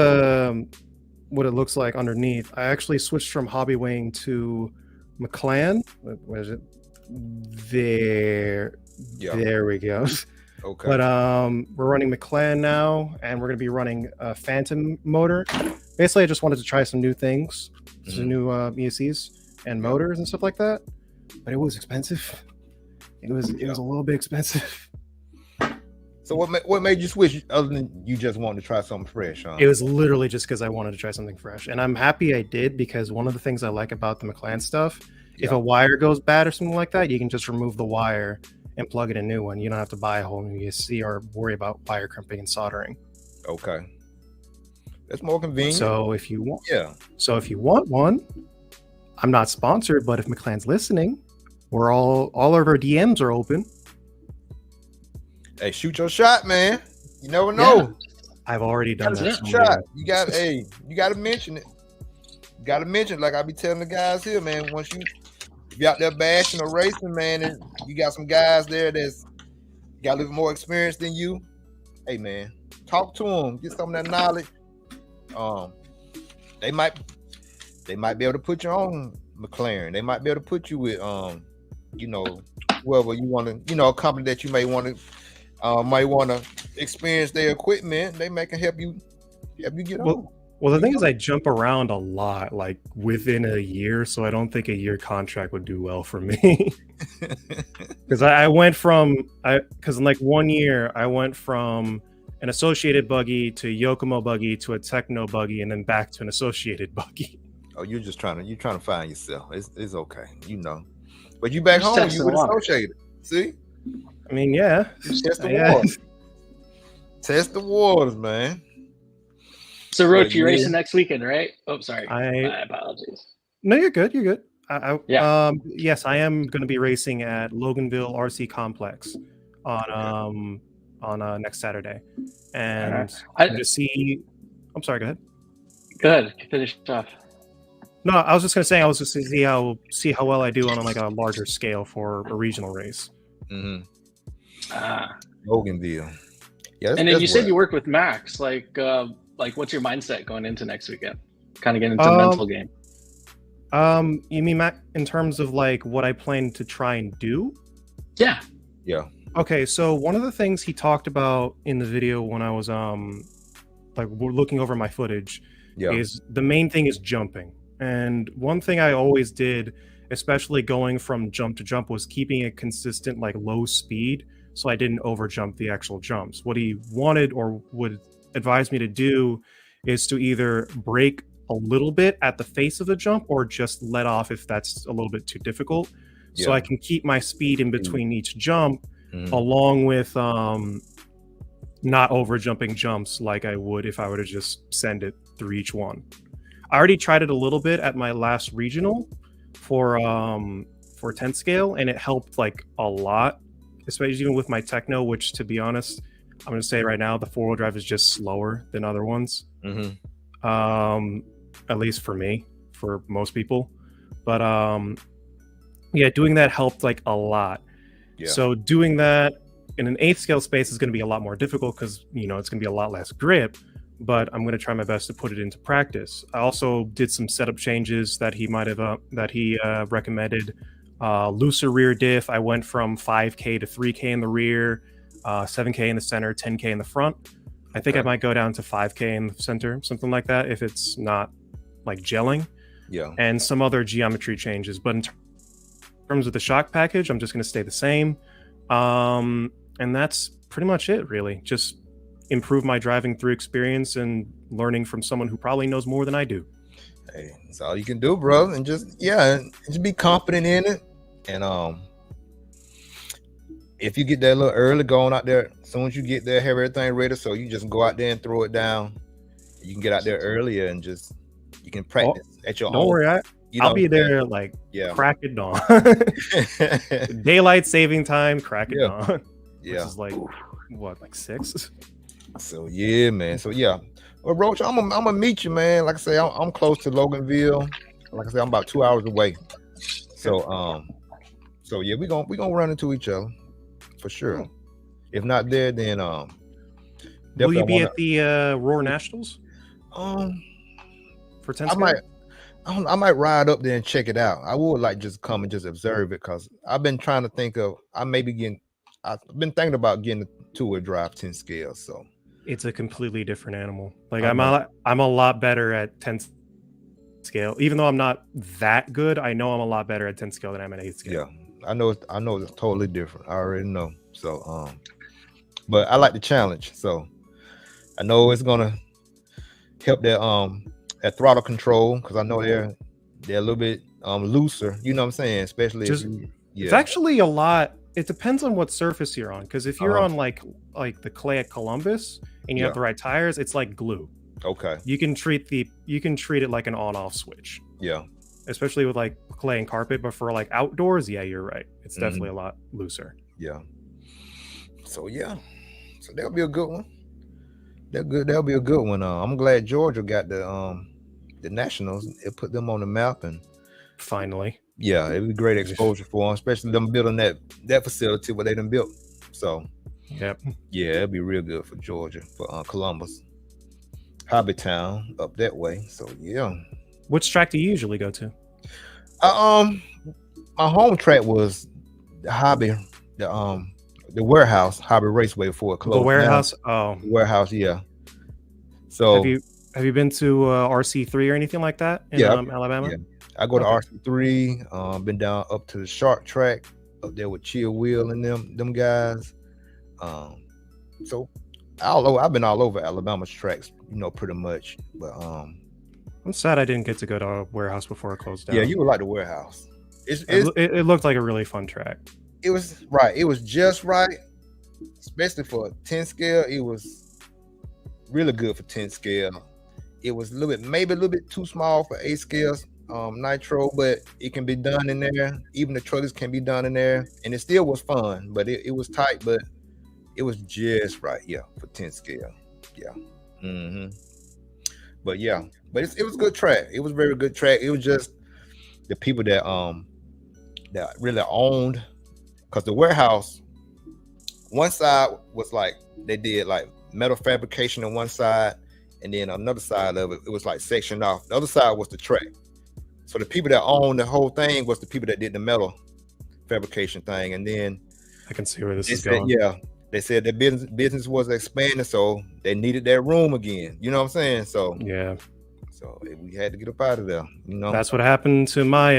what it looks like underneath. I actually switched from hobby weighing to McLaren. Where is it? There we go. Okay. But we're running McLaren now, and we're going to be running a Phantom motor. Basically, I just wanted to try some new things, some new ESCs and motors and stuff like that. But it was expensive. It was a little bit expensive. So what made you switch other than you just wanted to try something fresh, huh? It was literally just because I wanted to try something fresh. And I'm happy I did, because one of the things I like about the McLaren stuff, if a wire goes bad or something like that, you can just remove the wire and plug in a new one. You don't have to buy a whole new ESC or worry about wire crimping and soldering. Okay. That's more convenient. So if you want one, I'm not sponsored, but if McLaren's listening, we're all of our DMs are open. Hey, shoot your shot, man. You never know. Yeah. I've already done that. Shot. You got to mention it. You got to mention it. Like I be telling the guys here, man. If you're out there bashing or racing, man, and you got some guys there that's got a little more experience than you, hey man, talk to them, get some of that knowledge. They might be able to put you on McLaren. They might be able to put you with whoever you want to, a company that you might want to experience their equipment. They can help you get on. Well, the thing is, I jump around a lot, like within a year, so I don't think a year contract would do well for me. Because I went from, because in like 1 year, I went from an associated buggy to Yokomo buggy to a techno buggy, and then back to an associated buggy. Oh, you're trying to find yourself. It's okay, But you back home, you with associated. See? I mean, yeah. Test the waters. Test the waters, man. So, Roach, you're racing next weekend, right? Oh, sorry. My apologies. No, you're good. You're good. Yes, I am going to be racing at Loganville RC Complex on next Saturday, and to see. I'm sorry. Go ahead. Go ahead. Finish off. No, I was just going to say I was just to see how well I do on like a larger scale for a regional race. Mm-hmm. Loganville. Yeah. And then you said you work with Max, like what's your mindset going into next weekend? Kind of get into the mental game. You mean Matt, in terms of like what I plan to try and do? Yeah. Okay, so one of the things he talked about in the video when I was looking over my footage is the main thing is jumping. And one thing I always did, especially going from jump to jump, was keeping a consistent like low speed so I didn't overjump the actual jumps. What he wanted or would advise me to do is to either brake a little bit at the face of the jump or just let off if that's a little bit too difficult, so I can keep my speed in between each jump, along with not over jumping jumps like I would if I were to just send it through each one. I already tried it a little bit at my last regional for 10 scale, and it helped like a lot, especially even with my techno, which, to be honest, I'm going to say right now, the 4-wheel drive is just slower than other ones. At least for me, for most people. But doing that helped like a lot. So doing that in an 8th scale space is going to be a lot more difficult because, it's going to be a lot less grip, but I'm going to try my best to put it into practice. I also did some setup changes that he recommended. Looser rear diff. I went from 5K to 3K in the rear, 7K in the center, 10K in the front. I think I might go down to 5K in the center, something like that, if it's not like gelling. And some other geometry changes. But in terms of the shock package, I'm just going to stay the same. And that's pretty much it, really. Just improve my driving through experience and learning from someone who probably knows more than I do. Hey, that's all you can do, bro. And just be confident in it. And if you get there a little early, going out there, as soon as you get there, have everything ready, so you just go out there and throw it down. You can get out there earlier and just you can practice at your own. Don't worry, I'll be there like crack at dawn. Daylight saving time, crack at dawn. Which is like like 6. So man. So well, Roach, I'm gonna meet you, man. Like I say, I'm close to Loganville. Like I said, I'm about 2 hours away. So we gonna run into each other for sure. If not there, then will you be at the Roar Nationals? For 10 I might ride up there and check it out. I would like just come and just observe it, because I've been trying to think of I've been thinking about getting a 2-wheel drive 10 scale. So it's a completely different animal. Like I'm a lot better at 10 scale. Even though I'm not that good, I know I'm a lot better at 10 scale than I'm at 8 scale. I know it's totally different. I already know. So but I like the challenge. So I know it's gonna help that throttle control, because I know they're a little bit looser. You know what I'm saying? Especially it's actually a lot. It depends on what surface you're on, because if you're on like the clay at Columbus and you have the right tires, it's like glue. Okay. You can treat it like an on-off switch. Yeah. Especially with like clay and carpet, but for like outdoors, you're right. It's definitely a lot looser. Yeah. So that'll be a good one. That'll be a good one. I'm glad Georgia got the Nationals. It put them on the map, and finally. Yeah, it'd be great exposure for them, especially them building that facility where they done built. So, yeah, it'd be real good for Georgia, for Columbus, Hobbytown up that way. So yeah. Which track do you usually go to? My home track was the the warehouse Hobby Raceway before it closed. The warehouse. The warehouse, yeah. So have you been to RC3 or anything like that in Alabama? Yeah, I go to RC3. Been down up to the Shark track up there with Chill Wheel and them guys. So I've been all over Alabama's tracks, pretty much. But I'm sad I didn't get to go to a warehouse before it closed down. Yeah, you would like the warehouse. It looked like a really fun track. It was right. It was just right, especially for a 10 scale. It was really good for 10 scale. It was maybe a little bit too small for 8 scales nitro, but it can be done in there. Even the truckers can be done in there, and it still was fun. But it was tight, but it was just right, for 10 scale. Yeah. But it was a good track. It was a very good track. It was just the people that really owned, because the warehouse, one side was like they did like metal fabrication on one side, and then another side of it was like sectioned off. The other side was the track. So the people that owned the whole thing was the people that did the metal fabrication thing. And then I can see where this is going. Yeah, they said their business was expanding, so they needed that room again. You know what I'm saying? So yeah. So we had to get up out of there. That's what happened to my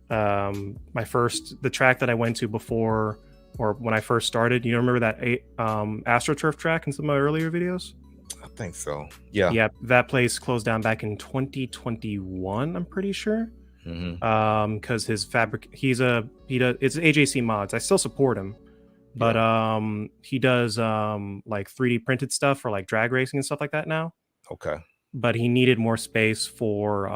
the track that I went to before, or when I first started. You remember that AstroTurf track in some of my earlier videos? I think so. Yeah. Yeah, that place closed down back in 2021. I'm pretty sure. Because his it's AJC Mods. I still support him, but he does like 3D printed stuff for like drag racing and stuff like that now. Okay. But he needed more space for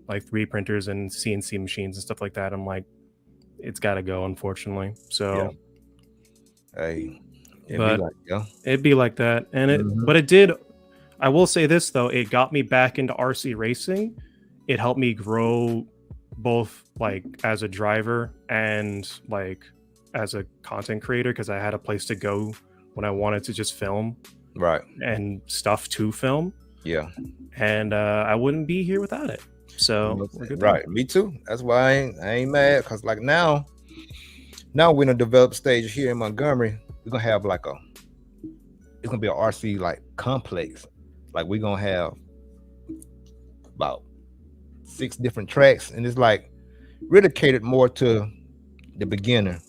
like 3D printers and CNC machines and stuff like that. I'm like, it's got to go, unfortunately. So, hey, it'd be like that, and but it did. I will say this though, it got me back into RC racing. It helped me grow both like as a driver and like as a content creator, because I had a place to go when I wanted to just film, right, and stuff to film. Yeah, and I wouldn't be here without it. So right, me too. That's why I ain't mad, because like now we're in a developed stage here in Montgomery. We're gonna have it's gonna be an RC like complex. Like we're gonna have about 6 different tracks, and it's like really catered more to the beginner.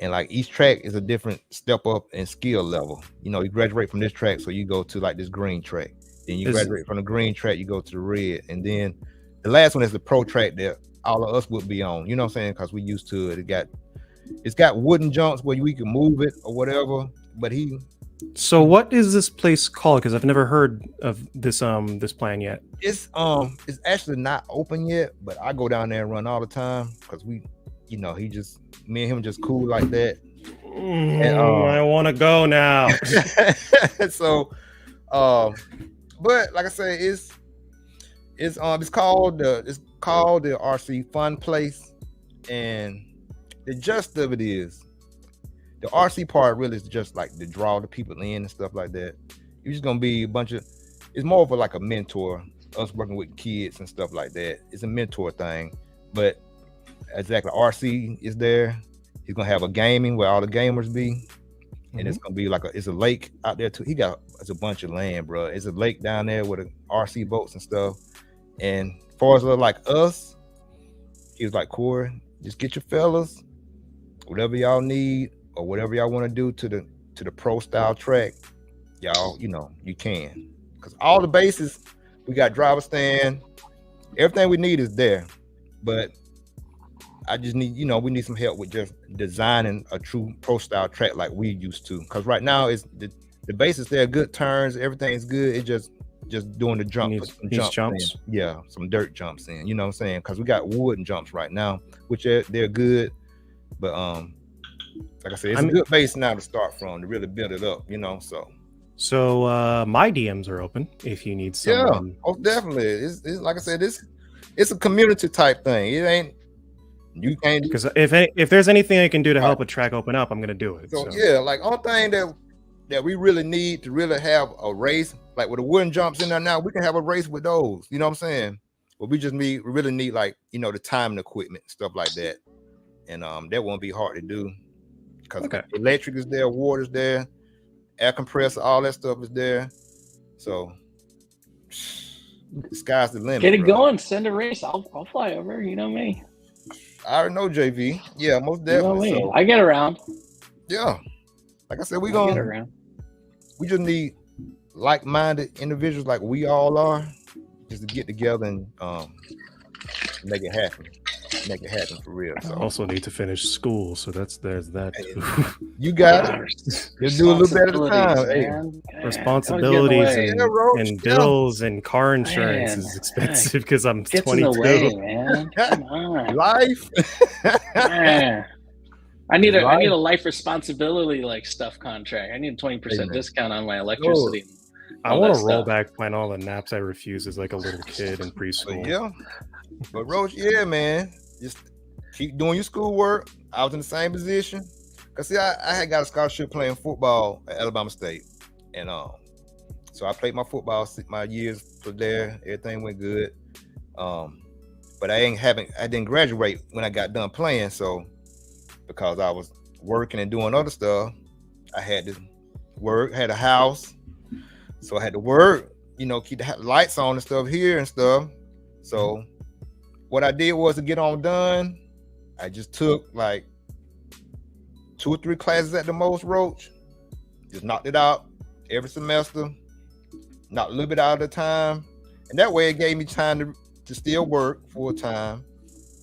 And like each track is a different step up in skill level. You graduate from this track, so you go to like this green track. Then you graduate from the green track, you go to the red. And then the last one is the pro track that all of us would be on. You know what I'm saying? Because we used to it. It's got wooden jumps where we can move it or whatever. But So what is this place called? Because I've never heard of this plan yet. It's actually not open yet, but I go down there and run all the time because me and him just cool like that. I want to go now. So but like I say, it's called the RC Fun Place, and the gist of it is the RC part really is just like to draw the people in and stuff like that. You're just gonna be it's more of like a mentor, us working with kids and stuff like that. It's a mentor thing, but exactly, RC is there. He's gonna have a gaming where all the gamers be. And it's gonna be it's a lake out there too. It's a bunch of land, bro. It's a lake down there with the RC boats and stuff. And as far as like us, he was like, Corey, just get your fellas, whatever y'all need or whatever y'all want to do to the pro style track, y'all, you can. Because all the bases, we got driver stand, everything we need is there. But I just need, we need some help with just designing a true pro style track like we used to. Because right now it's the bases there, good turns, everything's good. It's just doing the jump, jumps. Yeah, some dirt jumps in. You know what I'm saying? Because we got wooden jumps right now, which they're good. But like I said, it's a good base now to start from to really build it up. So my DMs are open if you need someone. Yeah, definitely. It's like I said, it's a community type thing. It ain't. You can't, because if there's anything I can do to help a track open up, I'm gonna do it. So yeah, like only thing that we really need to really have a race, like with the wooden jumps in there now, we can have a race with those. You know what I'm saying? But we really need like, you know, the timing equipment, stuff like that. And that won't be hard to do because electric is there, water's there, air compressor, all that stuff is there. So the sky's the limit. Get it going, send a race. I'll fly over, you know me. I already know JV. Yeah, most definitely. You know me. I get around. Yeah. Like I said, we just need like-minded individuals like we all are, just to get together and make it happen. Make it happen for real. So. I also need to finish school, so there's that too. You got it. Just do a little bit at a time. Hey. Responsibilities and bills and car insurance is expensive because I'm 22. Way, man. Come on. Life. I need a life responsibility like stuff contract. I need a 20% discount on my electricity. I want to roll back plan all the naps I refused as like a little kid in preschool. But Roach, man, just keep doing your schoolwork. I was in the same position. Cause see, I had got a scholarship playing football at Alabama State, and so I played my years for there. Everything went good, but I didn't graduate when I got done playing. So because I was working and doing other stuff, I had to work. Had a house, so I had to work. You know, keep the lights on and stuff here and stuff. So what I did was to get on done. I just took like 2 or 3 classes at the most, Roach. Just knocked it out every semester, knocked a little bit out of the time. And that way it gave me time to still work full time,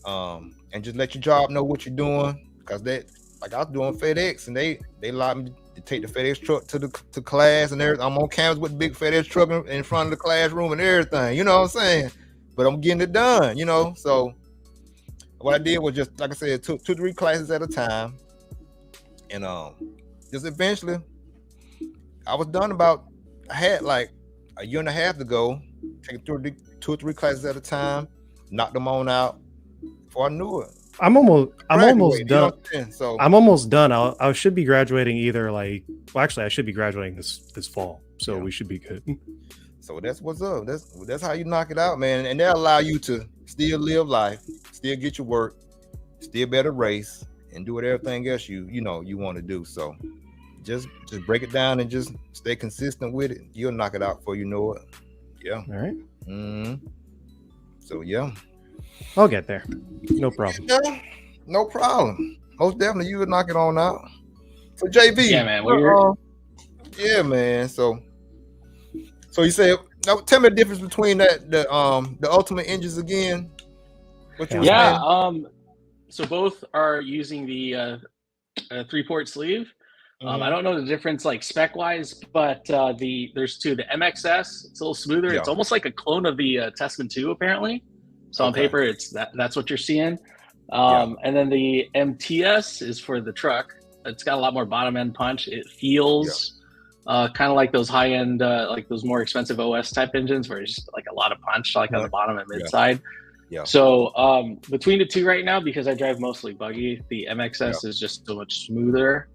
and just let your job know what you're doing. Because like I was doing FedEx, and they allowed me to take the FedEx truck to class and everything. I'm on campus with the big FedEx truck in front of the classroom and everything. You know what I'm saying? But I'm getting it done, you know? So what I did was just, like I said, 2 or 3 classes at a time. And just eventually, I was done I had like a year and a half to go, taking 2 or 3 classes at a time, knocked them on out before I knew it. I'm almost done. You know so I'm almost done. I should be graduating I should be graduating this fall. So we should be good. So that's what's up. That's how you knock it out, man. And they'll allow you to still live life, still get your work, still better race, and do everything else you want to do. So just break it down and just stay consistent with it. You'll knock it out before you know it. Yeah. All right. Mm-hmm. So yeah. I'll get there. No problem. Yeah, no problem. Most definitely, you would knock it on out. So JV, yeah, man. Yeah, man. So you said, now tell me the difference between the Ultimate engines again. What you saying? So both are using the 3-port sleeve. Mm-hmm. I don't know the difference like spec wise, but there's 2. The MXS, it's a little smoother. Yeah. It's almost like a clone of the Testament 2, apparently. So on paper, it's that's what you're seeing. And then the MTS is for the truck. It's got a lot more bottom end punch. It feels kind of like those high end, like those more expensive OS type engines, where it's just like a lot of punch, like on the bottom and mid side. Yeah. So between the 2 right now, because I drive mostly buggy, the MXS is just so much smoother.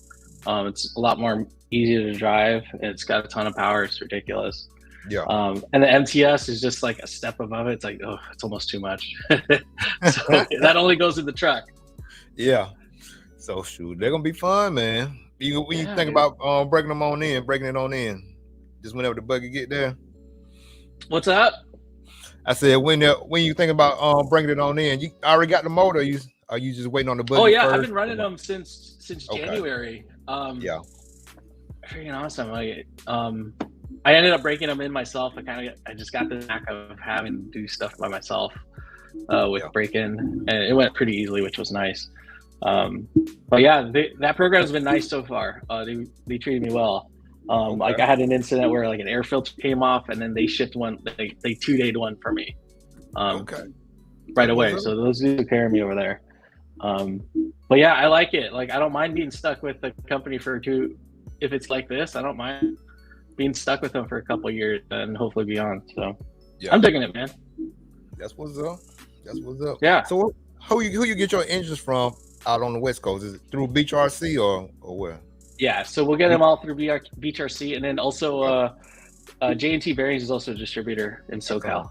It's a lot more easier to drive. It's got a ton of power. It's ridiculous. Yeah. And the MTS is just like a step above it. It's like, oh, it's almost too much. So that only goes in the truck. Yeah. So shoot, they're gonna be fun, man. When you think about breaking it on in, just whenever the buggy get there. What's up? I said when you think about bringing it on in, you already got the motor. Are you just waiting on the buggy? Oh yeah, first? I've been running them since January. Freaking awesome. I ended up breaking them in myself. I just got the knack of having to do stuff by myself with break-in, and it went pretty easily, which was nice. But yeah, that program has been nice so far. They treated me well. Like I had an incident where like an air filter came off, and then they shipped one. They 2-dayed one for me. Right away. So those dudes took care of me over there. But yeah, I like it. Like I don't mind being stuck with the company for 2. If it's like this, I don't mind being stuck with them for a couple of years and hopefully beyond. So I'm digging it, man. That's what's up. Yeah. So Who you get your engines from out on the West Coast? Is it through Beach RC or where? Yeah, so we'll get them all through Beach RC, and then also J&T Bearings is also a distributor in SoCal.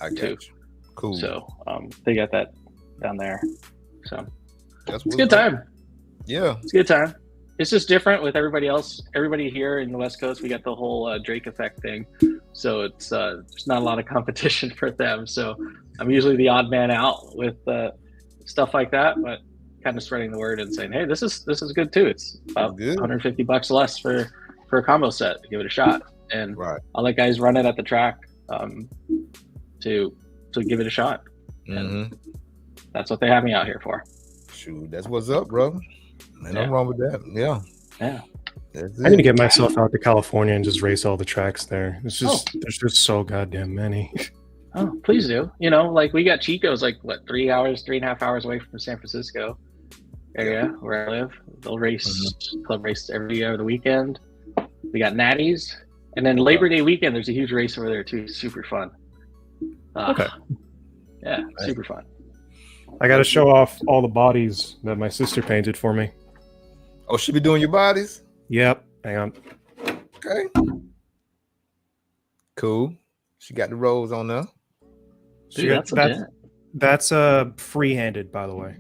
I got you. Cool. So they got that down there. So it's a good time. Yeah, it's a good time. It's just different with everybody else. Everybody here in the West Coast, we got the whole Drake effect thing. So it's there's not a lot of competition for them. So I'm usually the odd man out with stuff like that, but kind of spreading the word and saying, hey, this is good too. It's about $150 less for a combo set. Give it a shot. And I'll let guys run it at the track to give it a shot. And that's what they have me out here for. Shoot, that's what's up, bro. Ain't nothing wrong with that. Yeah. I need to get myself out to California and just race all the tracks there. It's just there's just so goddamn many. Oh, please do. You know, like we got Chico's like what 3.5 hours away from San Francisco area where I live. They'll race club race every other weekend. We got Natty's, and then Labor Day weekend there's a huge race over there too. Super fun. Okay. Yeah, super fun. I got to show off all the bodies that my sister painted for me. Oh, she be doing your bodies? Yep. Hang on. Okay. Cool. She got the rose on there. Dude, that's free-handed, by the way.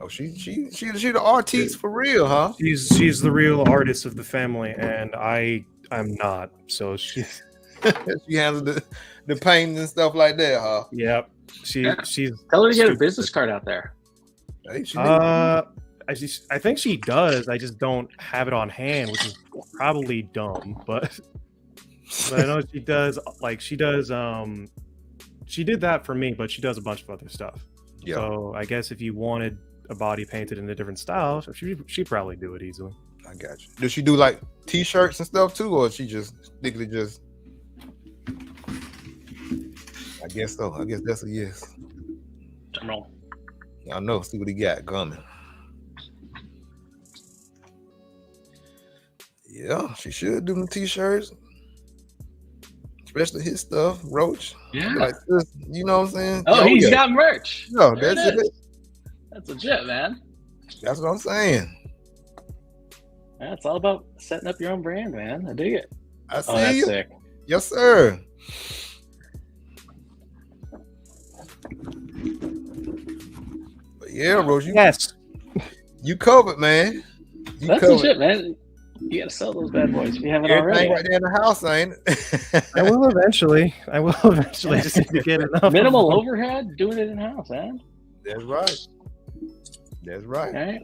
Oh, she the artiste for real, huh? She's the real artist of the family, and I'm not. So she handles the painting and stuff like that, huh? Yep. She's tell her to get a business card out there. Hey, I think she does. I just don't have it on hand, which is probably dumb. But I know she does. Like she does. She did that for me, but she does a bunch of other stuff. Yeah. So I guess if you wanted a body painted in a different style, she'd probably do it easily. I got you. Does she do like T-shirts and stuff too, or she just strictly just? I guess so. I guess that's a yes. General. I know. See what he got coming. Yeah, she should do the T-shirts, especially his stuff, Roach. Yeah, like this, you know what I'm saying? Oh, he's got merch. No, that's it. That's legit, man. That's what I'm saying. Yeah, it's all about setting up your own brand, man. I dig it. I see that's you. Sick. Yes, sir. But yeah, Roach, you covered, man. That's legit, man. You gotta sell those bad boys if you haven't already. Right there in the house, ain't it? I will eventually. Just need to get enough. Minimal overhead, doing it in house, man. That's right. That's right. All right.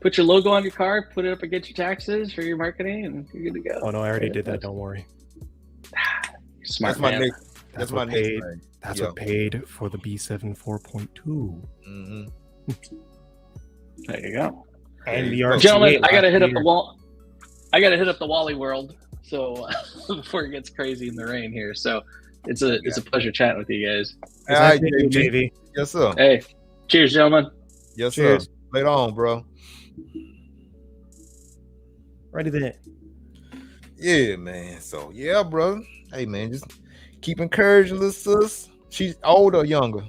Put your logo on your car, put it up against your taxes for your marketing, and you're good to go. Oh no, I already did that. Don't worry. Smart. That's what paid. That's what paid for the B7 4.2. Mm-hmm. There you go. And the gentlemen, I gotta hit up the wall. I gotta hit up the Wally World. So before it gets crazy in the rain here, so it's a pleasure chatting with you guys. All right, JV. Yes, sir. Hey, cheers, gentlemen. Yes, cheers. Sir. Later on, bro. Ready there. Yeah, man. So yeah, bro. Hey, man, just keep encouraging little sis. She's older or younger?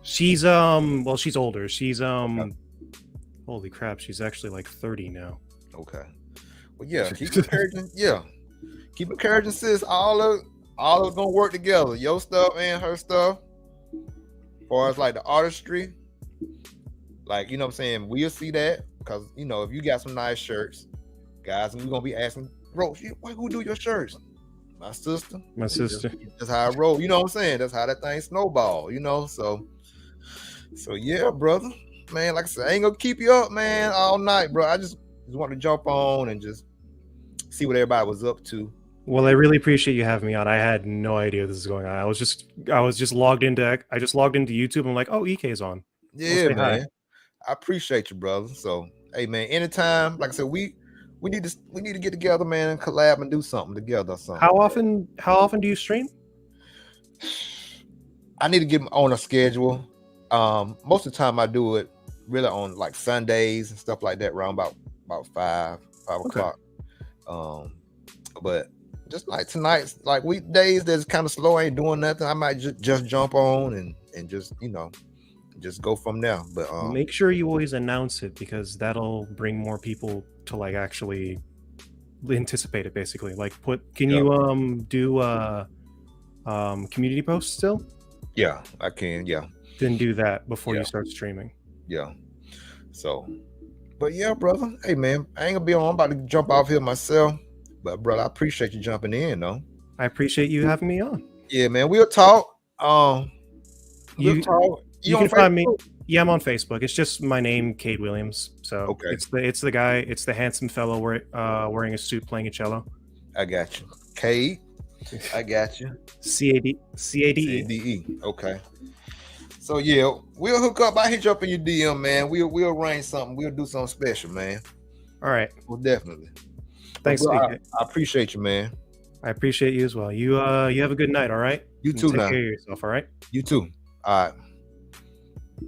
She's she's older. She's holy crap, she's actually like 30 now. Okay. Well, yeah, keep encouraging. Yeah, keep encouraging, sis. All of gonna work together. Your stuff and her stuff. As far as like the artistry, like, you know what I'm saying, we'll see that, because you know, if you got some nice shirts, guys, and we're gonna be asking, bro, who do your shirts? My sister. That's how I roll. You know what I'm saying? That's how that thing snowball. You know, so yeah, brother, man. Like I said, I ain't gonna keep you up, man, all night, bro. I just want to jump on and just see what everybody was up to. Well, I really appreciate you having me on. I had no idea this was going on. I was just logged into YouTube. I'm like, oh, EK's on. Yeah, man. Hi. I appreciate you, brother. So, hey, man, anytime, like I said, we need to get together, man, and collab and do something together or something. How often do you stream? I need to get on a schedule. Most of the time I do it really on like Sundays and stuff like that, around about 5 o'clock. But just like tonight, like weekdays that's kind of slow, I ain't doing nothing. I might just jump on and just, you know, just go from there. But make sure you always announce it, because that'll bring more people to like actually anticipate it. Basically, like can you do community posts still? Yeah, I can. Yeah. Then do that before you start streaming. Yeah. So, but yeah, brother. Hey, man, I ain't gonna be on. I'm about to jump off here myself. But brother, I appreciate you jumping in, though. I appreciate you having me on. Yeah, man. We'll talk. You can find me. Yeah, I'm on Facebook. It's just my name, Cade Williams. So it's the guy. It's the handsome fellow wearing a suit playing a cello. I got you, Cade. I got you. C-A-D-E. Okay. So yeah, we'll hook up. I hit you up in your DM, man. We'll arrange something. We'll do something special, man. All right. Well, definitely. Thanks. Bro, I appreciate you, man. I appreciate you as well. You have a good night. All right. You too. Take care of yourself. All right. You too. All right.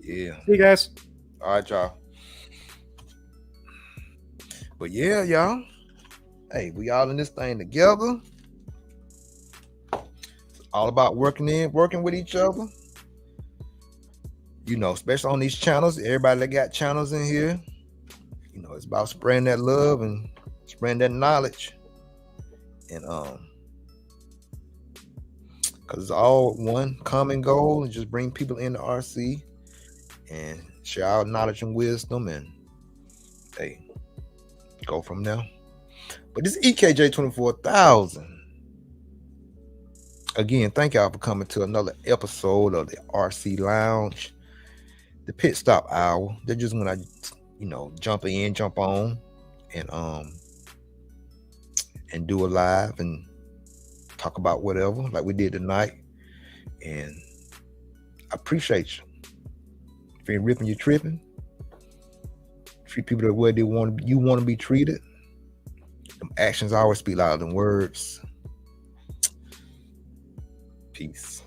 Yeah. See you guys. All right, y'all. But yeah, y'all. Hey, we all in this thing together. It's all about working with each other. You know, especially on these channels. Everybody that got channels in here, you know, it's about spreading that love and spreading that knowledge. And because it's all one common goal, and just bring people into RC and share our knowledge and wisdom, and hey, go from there. But this EKJ 24,000. Again, thank y'all for coming to another episode of the RC Lounge, the pit stop hour. They're just when I, you know, jump on, and do a live and talk about whatever, like we did tonight. And I appreciate you. If you ain't ripping, you're tripping. Treat people the way you want to be treated. Them actions always speak louder than words. Peace.